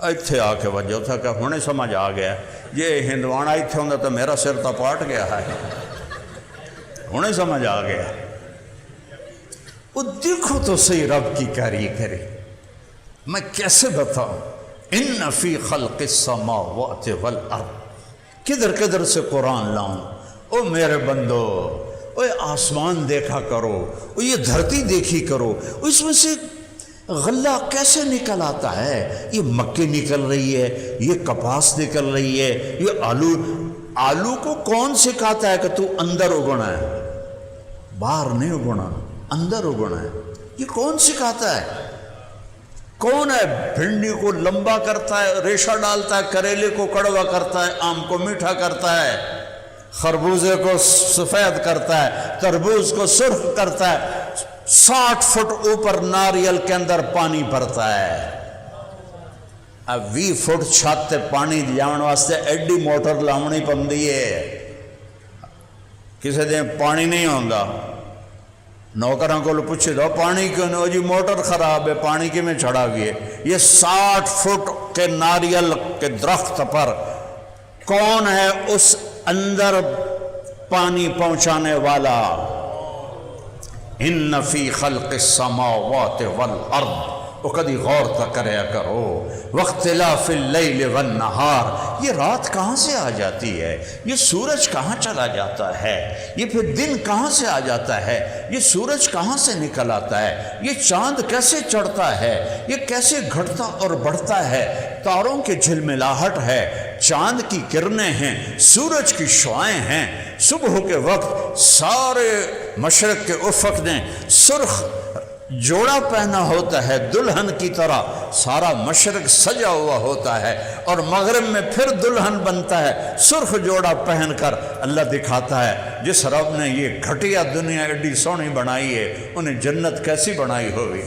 ایتھے آ کے وجہ اتھا کہ ہونے سمجھ آ گیا یہ ہندوانا ایتھے ہوندا تو میرا سر تا پاٹ گیا ہے، ہونے سمجھ آ گیا. وہ دیکھو تو صحیح رب کی کاریگری، میں کیسے بتاؤں؟ ان فی خلق السماوات والارض، کدھر کدھر سے قرآن لاؤں؟ او میرے بندو، اوے آسمان دیکھا کرو، او یہ دھرتی دیکھی کرو، اس میں سے غلہ کیسے نکل آتا ہے؟ یہ مکئی نکل رہی ہے، یہ کپاس نکل رہی ہے، یہ آلو کو کون سکھاتا ہے کہ تو اندر اگنا ہے؟ باہر نہیں اگنا، اندر اگنا ہے. یہ کون سکھاتا ہے؟ کون ہے؟ بھنڈی کو لمبا کرتا ہے، ریشہ ڈالتا ہے، کریلے کو کڑوا کرتا ہے، آم کو میٹھا کرتا ہے، خربوزے کو سفید کرتا ہے، تربوز کو سرخ کرتا ہے. 60 فٹ اوپر ناریل کے اندر پانی بھرتا ہے. اب 20 فٹ چھت تے پانی جان واسطے ایڈی موٹر لاؤنی پندی ہے. کسی دن پانی نہیں ہوندا، نوکراں کو پوچھے دو پانی کیوں نہیں؟ جی موٹر خراب ہے، پانی کی میں چڑھا گئے. یہ 60 فٹ کے ناریل کے درخت پر کون ہے اس اندر پانی پہنچانے والا؟ ان فی خلق السماوات والارض، وہ کدی غور تک کریا کرو. واختلاف اللیل والنہار، یہ رات کہاں سے آ جاتی ہے؟ یہ سورج کہاں چلا جاتا ہے؟ یہ پھر دن کہاں سے آ جاتا ہے؟ یہ سورج کہاں سے نکل آتا ہے؟ یہ چاند کیسے چڑھتا ہے؟ یہ کیسے گھٹتا اور بڑھتا ہے؟ تاروں کی جھلملاہٹ ہے، چاند کی کرنیں ہیں، سورج کی شعائیں ہیں. صبح کے وقت سارے مشرق کے افق نے سرخ جوڑا پہنا ہوتا ہے دلہن کی طرح، سارا مشرق سجا ہوا ہوتا ہے، اور مغرب میں پھر دلہن بنتا ہے سرخ جوڑا پہن کر. اللہ دکھاتا ہے جس رب نے یہ گھٹیا دنیا ایڈی سونی بنائی ہے، انہیں جنت کیسی بنائی ہوگی.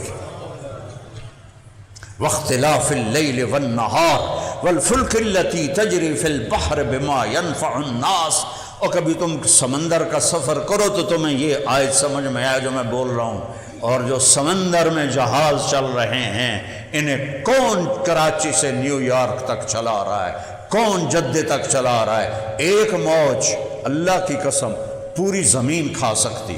واختلاف اللیل والنہار والفلک التی تجری فی البحر بما ينفع الناس. اور کبھی تم سمندر کا سفر کرو تو تمہیں یہ آیت سمجھ میں آیا جو میں بول رہا ہوں. اور جو سمندر میں جہاز چل رہے ہیں، انہیں کون کراچی سے نیو یارک تک چلا رہا ہے؟ کون جدے تک چلا رہا ہے؟ ایک موج اللہ کی قسم پوری زمین کھا سکتی،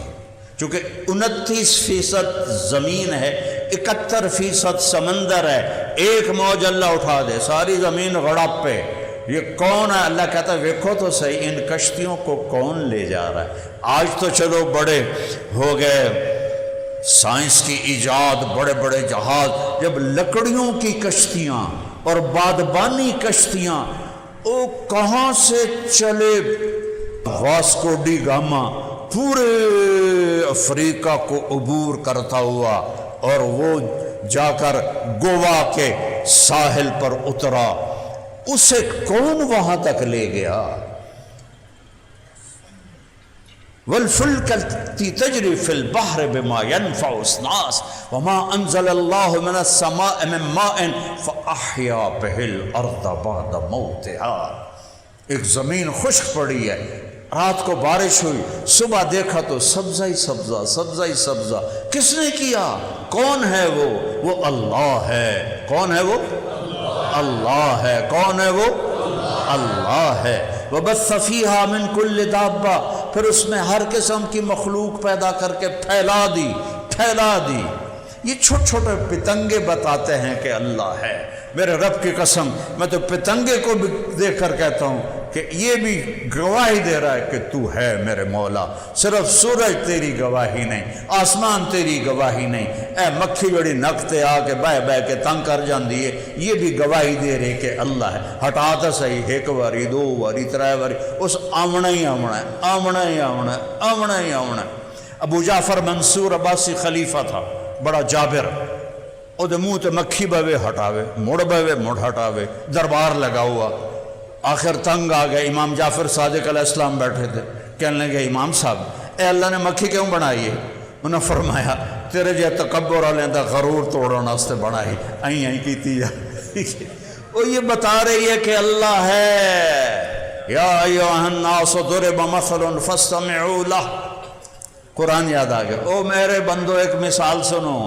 چونکہ 29% زمین ہے، 71% سمندر ہے. ایک موج اللہ اٹھا دے، ساری زمین غڑپ پہ. یہ کون ہے؟ اللہ کہتا ہے ویکھو تو صحیح ان کشتیوں کو کون لے جا رہا ہے. آج تو چلو بڑے ہو گئے سائنس کی ایجاد، بڑے بڑے جہاز، جب لکڑیوں کی کشتیاں اور بادبانی کشتیاں وہ کہاں سے چلے، واسکو ڈی گاما پورے افریقہ کو عبور کرتا ہوا اور وہ جا کر گوا کے ساحل پر اترا، اسے کون وہاں تک لے گیا؟ والفلك التي تجري في البحر بما ينفع الناس وما انزل الله من السماء من ماء فاحيا به الارض بعد موتها۔ ایک زمین خشک پڑی ہے، رات کو بارش ہوئی، صبح دیکھا تو سبزہ ہی سبزہ، سبزہ ہی سبزہ۔ کس نے کیا؟ کون ہے وہ اللہ ہے۔ کون ہے وہ؟ اللہ ہے۔ کون ہے وہ؟ اللہ ہے۔ وَبَثَّ فِيهَا مِن كُلِّ دَابَّةٍ، پھر اس میں ہر قسم کی مخلوق پیدا کر کے پھیلا دی۔ یہ چھوٹے چھوٹے پتنگے بتاتے ہیں کہ اللہ ہے۔ میرے رب کی قسم، میں تو پتنگے کو بھی دیکھ کر کہتا ہوں کہ یہ بھی گواہی دے رہا ہے کہ تو ہے میرے مولا۔ صرف سورج تیری گواہی نہیں، آسمان تیری گواہی نہیں، اے مکھی بڑی نکتے آ کے بہ کے تنگ کر جاندی ہے، یہ بھی گواہی دے رہے کہ اللہ ہے۔ ہٹا تو صحیح، ایک واری، دو واری، ترے واری، اس آمنا ہی آمنا ہے، آمنا ہی آمنا ہے، آمنا ہی آمنا ہے۔ ابو جعفر منصور عباسی خلیفہ تھا، بڑا جابر، او دے منہ تے مکھی بوے ہٹاوے، مڑ بوے مڑ ہٹاوے، دربار لگا ہوا۔ آخر تنگ آ گئے، امام جعفر صادق علیہ السلام بیٹھے تھے، کہنے لگے امام صاحب اے اللہ نے مکھی کیوں بنائی ہے؟ انہوں نے فرمایا تیرے جے تکبر والے دا غرور توڑنا اس نے بنائی، این کیتی جا۔ وہ یہ بتا رہی ہے کہ اللہ ہے۔ یا ایھا الناس ضرب مثل فاستمعوا لہ، قرآن یاد آ گیا۔ او میرے بندو ایک مثال سنو،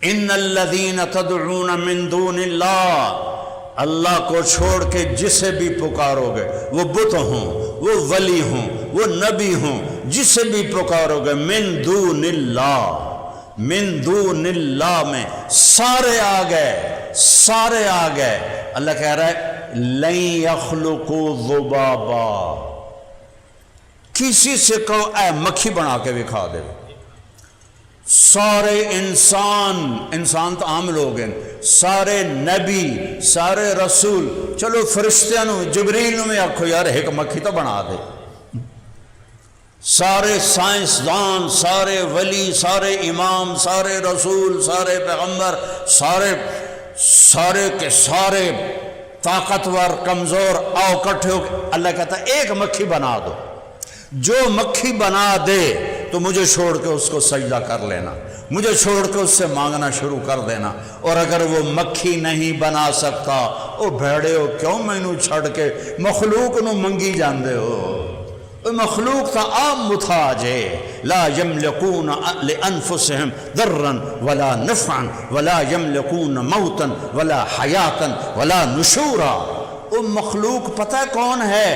ان الذین تدعون من دون اللہ، اللہ کو چھوڑ کے جسے بھی پکارو گے، وہ بت ہوں، وہ ولی ہوں، وہ نبی ہوں، جسے بھی پکارو گے، من دون اللہ، من دون اللہ میں سارے آ گئے، سارے آ گئے۔ اللہ کہہ رہا ہے لن یخلقوا ذبابا، کسی سے کہو اے مکھی بنا کے دکھا دے۔ سارے انسان تو عام لوگ ہیں، سارے نبی، سارے رسول، چلو فرشتیاں نو جبریل نو میں آکھو یار ایک مکھی تو بنا دے، سارے سائنسدان، سارے ولی، سارے امام، سارے رسول، سارے پیغمبر، سارے کے سارے طاقتور کمزور آؤ کٹھے ہو، اللہ کہتا ہے ایک مکھی بنا دو، جو مکھی بنا دے تو مجھے چھوڑ کے اس کو سجدہ کر لینا، مجھے چھوڑ کے اس سے مانگنا شروع کر دینا۔ اور اگر وہ مکھی نہیں بنا سکتا، او بھیڑے ہو کیوں مینوں چھڑ کے مخلوق نو منگی جاندے ہو؟ مخلوق تا عام محتاج ہے، لا یملکون لانفسہم ضرا ولا نفعا ولا یملکون موتا ولا حیاتا ولا نشورا۔ وہ مخلوق پتہ کون ہے؟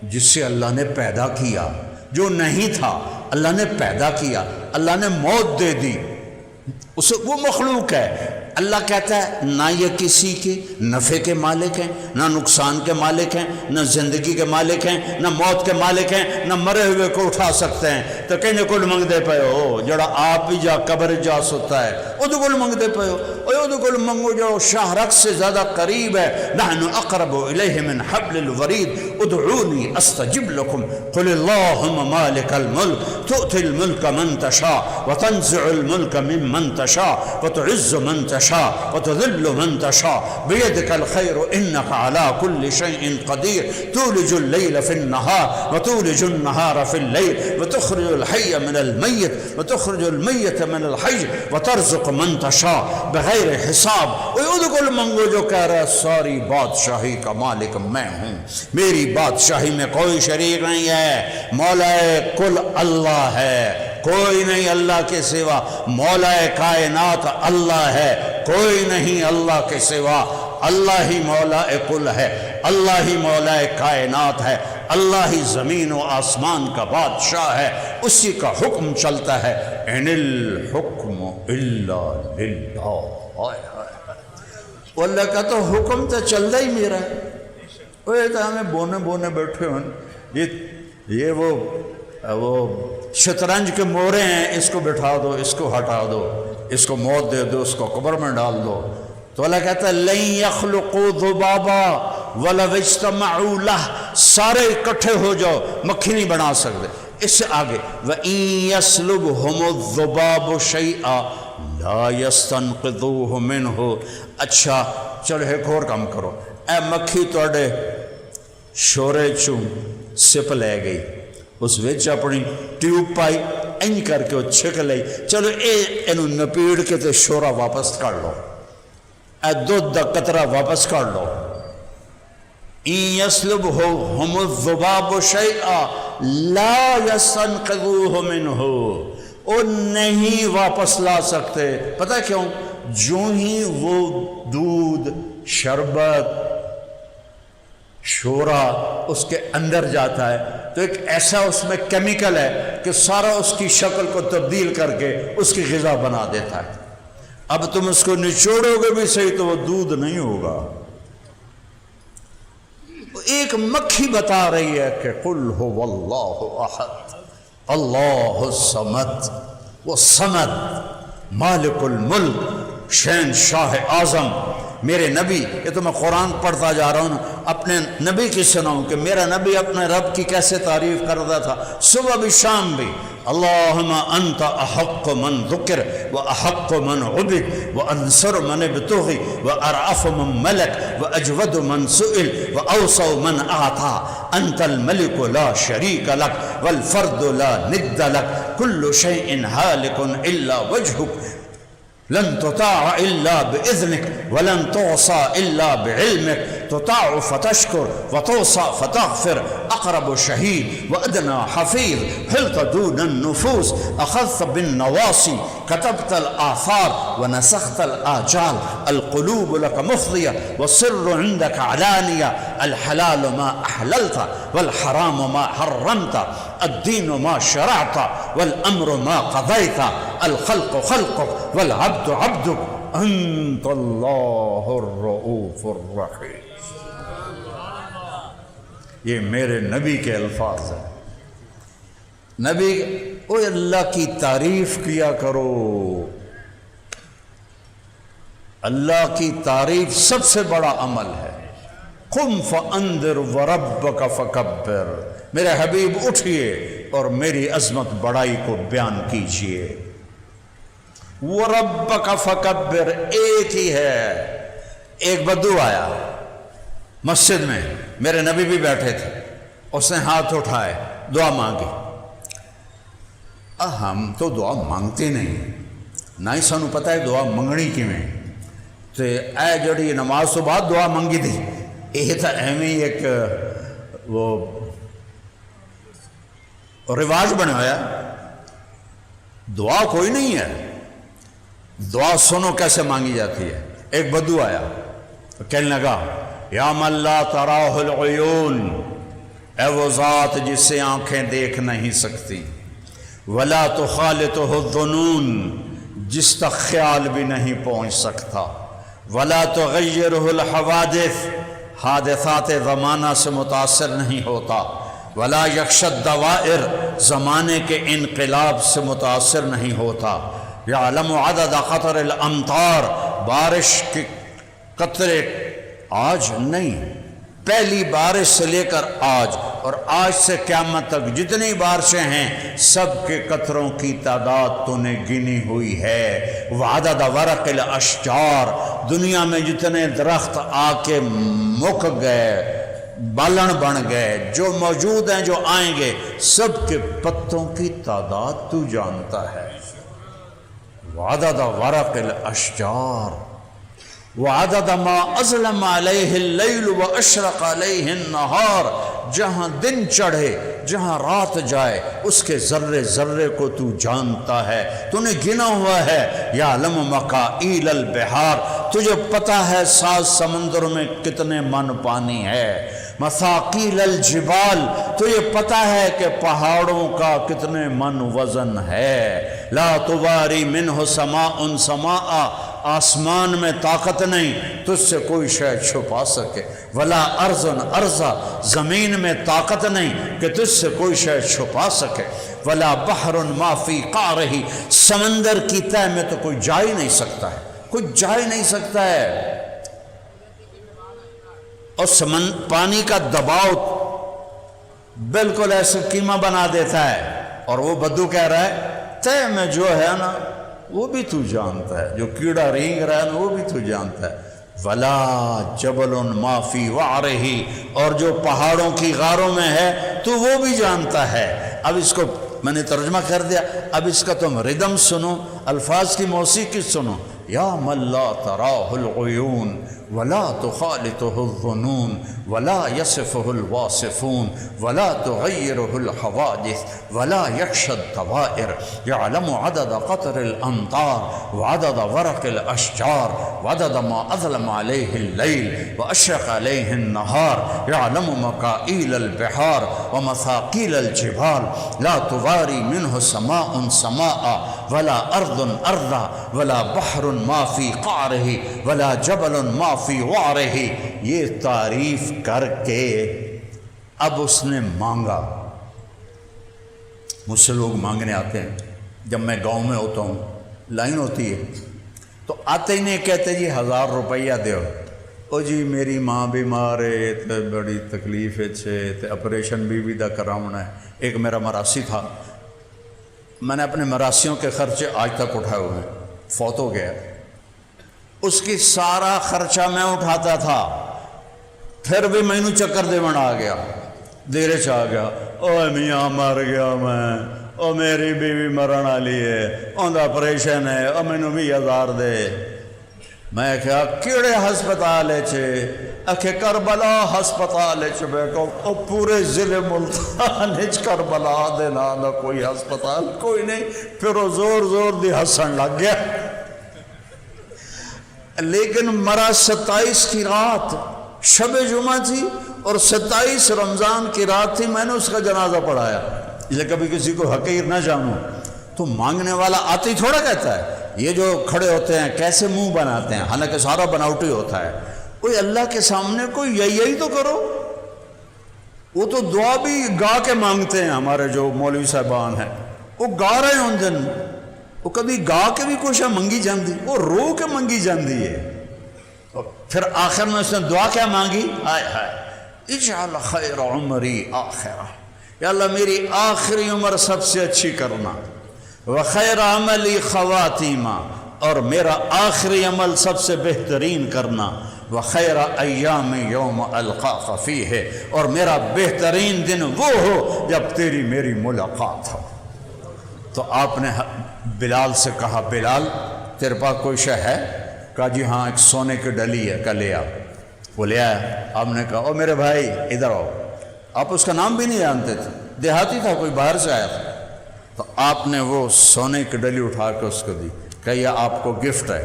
جس سے اللہ نے پیدا کیا، جو نہیں تھا اللہ نے پیدا کیا، اللہ نے موت دے دی، اسے وہ مخلوق ہے۔ اللہ کہتا ہے نہ یہ کسی کے نفع کے مالک ہیں، نہ نقصان کے مالک ہیں، نہ زندگی کے مالک ہیں، نہ موت کے مالک ہیں، نہ مرے ہوئے کو اٹھا سکتے ہیں۔ تو کہنے کو منگ دے پے ہو جڑا آپ بھی جا قبر جا سکتا ہے، ادھو کو منگ دے پے ہو، ادھو کو منگو جو شاہ رخ سے زیادہ قریب ہے۔ نحن اقرب الیہ من حبل الورید ادعونی استجب لکم قل اللہم مالک الملک تؤتی الملک من تشاء وتنزع الملک ممن تشاء وتعز من تشاء وتذل من تشاء بيدك الخير إنك على كل شيء قدير تولج الليل في النهار وتولج النهار في الليل وتخرج الحي من الميت وتخرج الميت من الحي وترزق من تشاء بغیر حساب۔ وہ کل منگو جو کہہ رہا ہے ساری بادشاہی کا مالک میں ہوں، میری بادشاہی میں کوئی شریک نہیں ہے، مولا کل اللہ ہے، کوئی نہیں اللہ کے سوا، مولا کائنات اللہ ہے، کوئی نہیں اللہ کے سوا، اللہ ہی مولا کل ہے، اللہ ہی مولا کائنات ہے، اللہ ہی زمین و آسمان کا بادشاہ ہے، اسی کا حکم چلتا ہے۔ ان الحکم الا للہ۔ اللہ کا تو حکم تو چلتا ہی میرا ہے، وہ تو ہمیں بونے بیٹھے ہوں، یہ وہ وہ شطرنج کے مورے ہیں، اس کو بٹھا دو، اس کو ہٹا دو، اس کو موت دے دو، اس کو قبر میں ڈال دو. تو اللہ کہتا ہے لن یخلقوا ذبابا ولو اجتمعوا لہ، سارے اکٹھے ہو جاؤ مکھی نہیں بنا سکتے. اس سے آگے وَإِن يَسْلُبْهُمُ الذُّبَابُ شَيْئًا لَا يَسْتَنْقِذُوهُ مِنْهُ. اچھا چلو ایک اور کام کرو، اے مکھی توڑے شورے چوں سپ لے گئی، اس وچ اپنی ٹیوب پائی این کر کے وہ چھک لئی، چلو اینو نپیڑ کے تے شورا واپس کر لو، اے دودھ دا قطرہ واپس کر لو. اِن يَسْلُبْهُمُ الذُّبَابُ شَيْئًا لَا يَسْتَنْقِذُوهُ مِنْهُ، وہ نہیں واپس لا سکتے. پتہ کیوں؟ جو ہی وہ دودھ، شربت، شورا اس کے اندر جاتا ہے تو ایک ایسا اس میں کیمیکل ہے کہ سارا اس کی شکل کو تبدیل کر کے اس کی غذا بنا دیتا ہے. اب تم اس کو نچوڑو گے بھی صحیح تو وہ دودھ نہیں ہوگا. ایک مکھی بتا رہی ہے کہ قل هو اللہ احد اللہ الصمد والصمد مالک الملک شہنشاہ اعظم. میرے نبی، یہ تو میں قرآن پڑھتا جا رہا ہوں، اپنے نبی کی سناؤں کہ میرا نبی اپنے رب کی کیسے تعریف کرتا تھا صبح بھی شام بھی. اللہم انت احق من ذکر و احق من عبد و انصر من ابتغی و ارعف من ملک و اجود من سئل و اوسع من اعطا. انت الملک لا شریک لک والفرد لا ند لک کل شیء ہالک الا وجہک لن تطاع الا باذنك ولن تعصى الا بعلمك تطاع فتشكر وتوصى فتغفر اقرب شهيد وادنى حفيظ حلت دون النفوس اخذت بالنواصي كتبت الاثار ونسخت الاجال القلوب لك مفضيه والسر عندك علانيه الحلال ما احللت والحرام ما حرمت الدين ما شرعت والامر ما قضيت الخلق خلقك والعبد عبدك انت اللہ الرؤوف الرحیم. یہ میرے نبی کے الفاظ ہیں. نبی اوہ اللہ کی تعریف کیا کرو. اللہ کی تعریف سب سے بڑا عمل ہے. قم فانذر وربک فکبر. میرے حبیب اٹھئے اور میری عظمت بڑائی کو بیان کیجئے. وَرَبَّكَ فَكَبِّرْ ایک ہی ہے. ایک بدو آیا مسجد میں، میرے نبی بھی بیٹھے تھے، اس نے ہاتھ اٹھائے دعا مانگی. ہم تو دعا مانگتے نہیں، نہ ہی سانو پتہ ہے دعا منگنی کیویں. تو اے جڑی نماز تو بعد دعا منگی تھی، یہ تو ایویں ایک وہ رواج بنایا. دعا کوئی نہیں ہے. دعا سنو کیسے مانگی جاتی ہے. ایک بدو آیا تو کہنے لگا یا من لا تراہ العیون، اے وہ ذات جسے آنکھیں دیکھ نہیں سکتی، ولا تخالطہ الظنون، جس تک خیال بھی نہیں پہنچ سکتا، ولا تغیرہ الحوادث، حادثات زمانہ سے متاثر نہیں ہوتا، ولا یخشی الدوائر، زمانے کے انقلاب سے متاثر نہیں ہوتا، یعلم عدد قطر الامطار، بارش کے قطرے آج نہیں، پہلی بارش سے لے کر آج اور آج سے قیامت تک جتنی بارشیں ہیں سب کے قطروں کی تعداد تو نے گنی ہوئی ہے. وعدد ورق الاشجار، دنیا میں جتنے درخت آ کے مک گئے، بالن بن گئے، جو موجود ہیں جو آئیں گے، سب کے پتوں کی تعداد تو جانتا ہے. وعدد ورق الاشجار وعدد ما اظلم علیہ اللیل واشرق علیہ النہار، جہاں دن چڑھے جہاں رات جائے اس کے ذرے ذرے کو تو جانتا ہے، تو نے گنا ہوا ہے. یعلم مقائل البحار، تجھے پتہ ہے 7 سمندر میں کتنے من پانی ہے. مثاقیل الجبال، تجھے پتہ ہے کہ پہاڑوں کا کتنے من وزن ہے. لا تواری منہ سماء سماء، آسمان میں طاقت نہیں تجھ سے کوئی شے چھپا سکے، ولا ارض ارضا، زمین میں طاقت نہیں کہ تجھ سے کوئی شے چھپا سکے، ولا بحر ما فی قعرہ، سمندر کی تہ میں تو کوئی جا ہی نہیں سکتا ہے، کوئی جا ہی نہیں سکتا ہے۔ اور پانی کا دباؤ بالکل ایسے کیما بنا دیتا ہے، اور وہ بدو کہہ رہا ہے تہ میں جو ہے نا وہ بھی تو جانتا ہے، جو کیڑا رینگ رہا ہے نا وہ بھی تو جانتا ہے۔ ولا جبل ما فی وعرہ، اور جو پہاڑوں کی غاروں میں ہے تو وہ بھی جانتا ہے۔ اب اس کو میں نے ترجمہ کر دیا، اب اس کا تم ردم سنو، الفاظ کی موسیقی سنو۔ یا من لا تراہ العیون ولا تخالطه الظنون ولا يصفه الواصفون ولا تغيره الحوادث ولا يخشى الدوائر، يعلم عدد قطر الأمطار وعدد ورق الأشجار وعدد ما أظلم عليه الليل وأشرق عليه النهار، يعلم مكائيل البحار ومثاقيل الجبال، لا تواري منه سماء سماء ولا أرض أرضا ولا بحر ما فی قعرہ ولا جبل ما فی وعرہ۔ یہ تعریف کر کے اب اس نے مانگا۔ مجھ سے لوگ مانگنے آتے ہیں، جب میں گاؤں میں ہوتا ہوں لائن ہوتی ہے تو آتے ہی نہیں کہتے جی 1000 روپیہ دیو، او جی میری ماں بیمار ہے تے بڑی تکلیف ہے تے آپریشن بھی دا کراؤنا ہے۔ ایک میرا مراسی تھا، میں نے اپنے مراسیوں کے خرچے آج تک اٹھائے ہوئے ہیں، فوت ہو گیا، اس کی سارا خرچہ میں اٹھاتا تھا، پھر بھی مینو چکر دیون آ گیا، دیرے چ آ گیا، او میاں مر گیا میں، او میری بیوی مرن والی ہے، اوندا آپریشن ہے، او مینو 20,000 دے۔ میں کہا کیڑے ہسپتال چھے؟ اکھے کربلا ہسپتال چ بیٹھو، او پورے ضلع ملتان وچ کربلا دے نام دا کوئی ہسپتال کوئی نہیں۔ پھر وہ زور زور دی ہسن لگ گیا۔ لیکن مرا 27 کی رات شب جمعہ تھی اور 27 رمضان کی رات تھی، میں نے اس کا جنازہ پڑھایا۔ اس لیے کبھی کسی کو حقیر نہ جانو، تو مانگنے والا آتے ہی تھوڑا کہتا ہے۔ یہ جو کھڑے ہوتے ہیں کیسے منہ بناتے ہیں، حالانکہ سارا بناوٹی ہوتا ہے۔ کوئی اللہ کے سامنے کوئی یہی تو کرو۔ وہ تو دعا بھی گا کے مانگتے ہیں، ہمارے جو مولوی صاحبان ہیں وہ گا رہے ہیں ان دن، وہ کبھی گا کے بھی کچھ منگی جاندی، وہ رو کے منگی جاندی ہے۔ اور پھر آخر میں اس نے دعا کیا مانگی؟ ہائے ہائے اجعل خیر عمری آخرہ، یا اللہ میری آخری عمر سب سے اچھی کرنا، وخیر عملی خواتیمہ، اور میرا آخری عمل سب سے بہترین کرنا، وخیر ایام یوم القاک فیہ، اور میرا بہترین دن وہ ہو جب تیری میری ملاقات ہو۔ تو آپ نے بلال سے کہا بلال تیرے پاس کوئی شے ہے؟ کہا جی ہاں ایک سونے کی ڈلی ہے، کل لے آ۔ وہ لے آیا۔ آپ نے کہا او میرے بھائی ادھر آؤ۔ آپ اس کا نام بھی نہیں جانتے تھے، دیہاتی تھا، کوئی باہر سے آیا تھا۔ تو آپ نے وہ سونے کی ڈلی اٹھا کے اس کو دی، کہ یہ آپ کو گفٹ ہے۔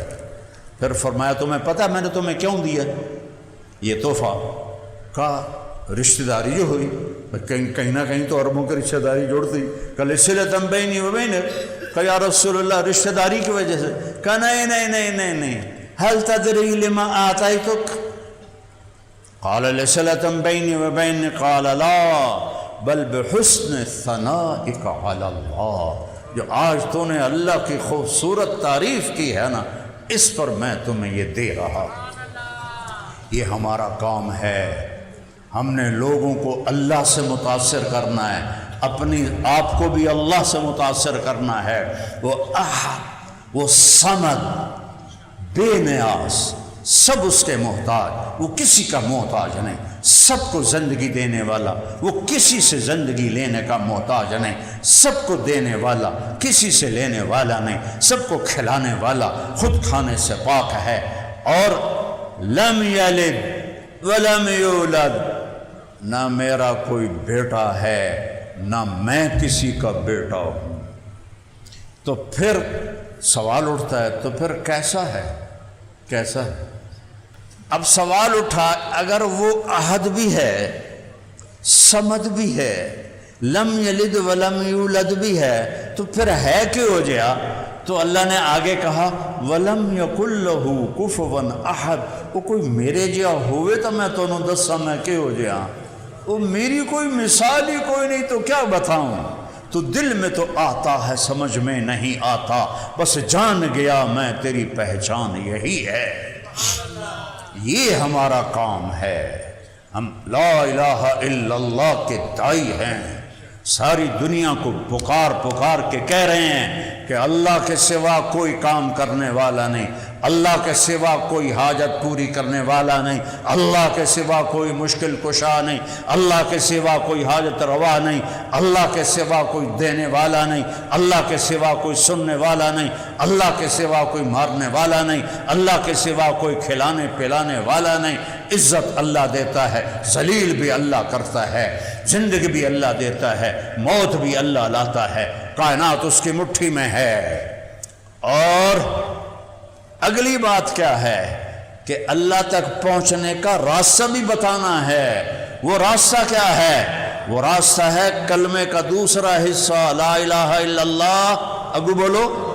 پھر فرمایا تمہیں پتہ میں نے تمہیں کیوں دیا یہ تحفہ؟ کہا رشتہ داری جو ہوئی، کہیں نہ کہیں تو عربوں کی رشتہ داری جوڑتی، کل صلۃ بینی و بینک، کہ یا رسول اللہ رشتہ داری کی وجہ سے؟ کہا نہیں نہیں نہیں نہیں نہیں، هل تدری لما آتیتک؟ قال لصلۃ بینی و بینک، قال لا بل بحسن ثنائک علی اللہ، جو آج تو نے اللہ کی خوبصورت تعریف کی ہے نا، اس پر میں تمہیں یہ دے رہا۔ یہ ہمارا کام ہے، ہم نے لوگوں کو اللہ سے متاثر کرنا ہے، اپنی آپ کو بھی اللہ سے متاثر کرنا ہے۔ وہ احد، وہ صمد، بے نیاز، سب اس کے محتاج، وہ کسی کا محتاج نہیں، سب کو زندگی دینے والا، وہ کسی سے زندگی لینے کا محتاج نہیں، سب کو دینے والا، کسی سے لینے والا نہیں، سب کو کھلانے والا، خود کھانے سے پاک ہے۔ اور لم یلد ولم یولد، نہ میرا کوئی بیٹا ہے نہ میں کسی کا بیٹا ہوں۔ تو پھر سوال اٹھتا ہے تو پھر کیسا ہے؟ کیسا ہے؟ اب سوال اٹھا اگر وہ احد بھی ہے، صمد بھی ہے، لم یلد ولم یولد بھی ہے، تو پھر ہے کیوں ہو جیا؟ تو اللہ نے آگے کہا وَلَمْ يَكُنْ لَهُ كُفُوًا أَحَدٌ، وہ کوئی میرے جیا ہوئے تو میں تو نو دسا میں کہ ہو جیا، وہ میری کوئی مثال ہی کوئی نہیں تو کیا بتاؤں، تو دل میں تو آتا ہے سمجھ میں نہیں آتا، بس جان گیا میں تیری پہچان یہی ہے۔ یہ ہمارا کام ہے، ہم لا الہ الا اللہ کے داعی ہیں، ساری دنیا کو پکار پکار کے کہہ رہے ہیں کہ اللہ کے سوا کوئی کام کرنے والا نہیں، اللہ کے سوا کوئی حاجت پوری کرنے والا نہیں، اللہ کے سوا کوئی مشکل کشا نہیں، اللہ کے سوا کوئی حاجت روا نہیں، اللہ کے سوا کوئی دینے والا نہیں، اللہ کے سوا کوئی سننے والا نہیں، اللہ کے سوا کوئی مارنے والا نہیں، اللہ کے سوا کوئی کھلانے پلانے والا نہیں۔ عزت اللہ دیتا ہے، ذلیل بھی اللہ کرتا ہے، زندگی بھی اللہ دیتا ہے، موت بھی اللہ لاتا ہے، کائنات اس کی مٹھی میں ہے۔ اور اگلی بات کیا ہے کہ اللہ تک پہنچنے کا راستہ بھی بتانا ہے۔ وہ راستہ کیا ہے؟ وہ راستہ ہے کلمے کا دوسرا حصہ لا الہ الا اللہ، اگو بولو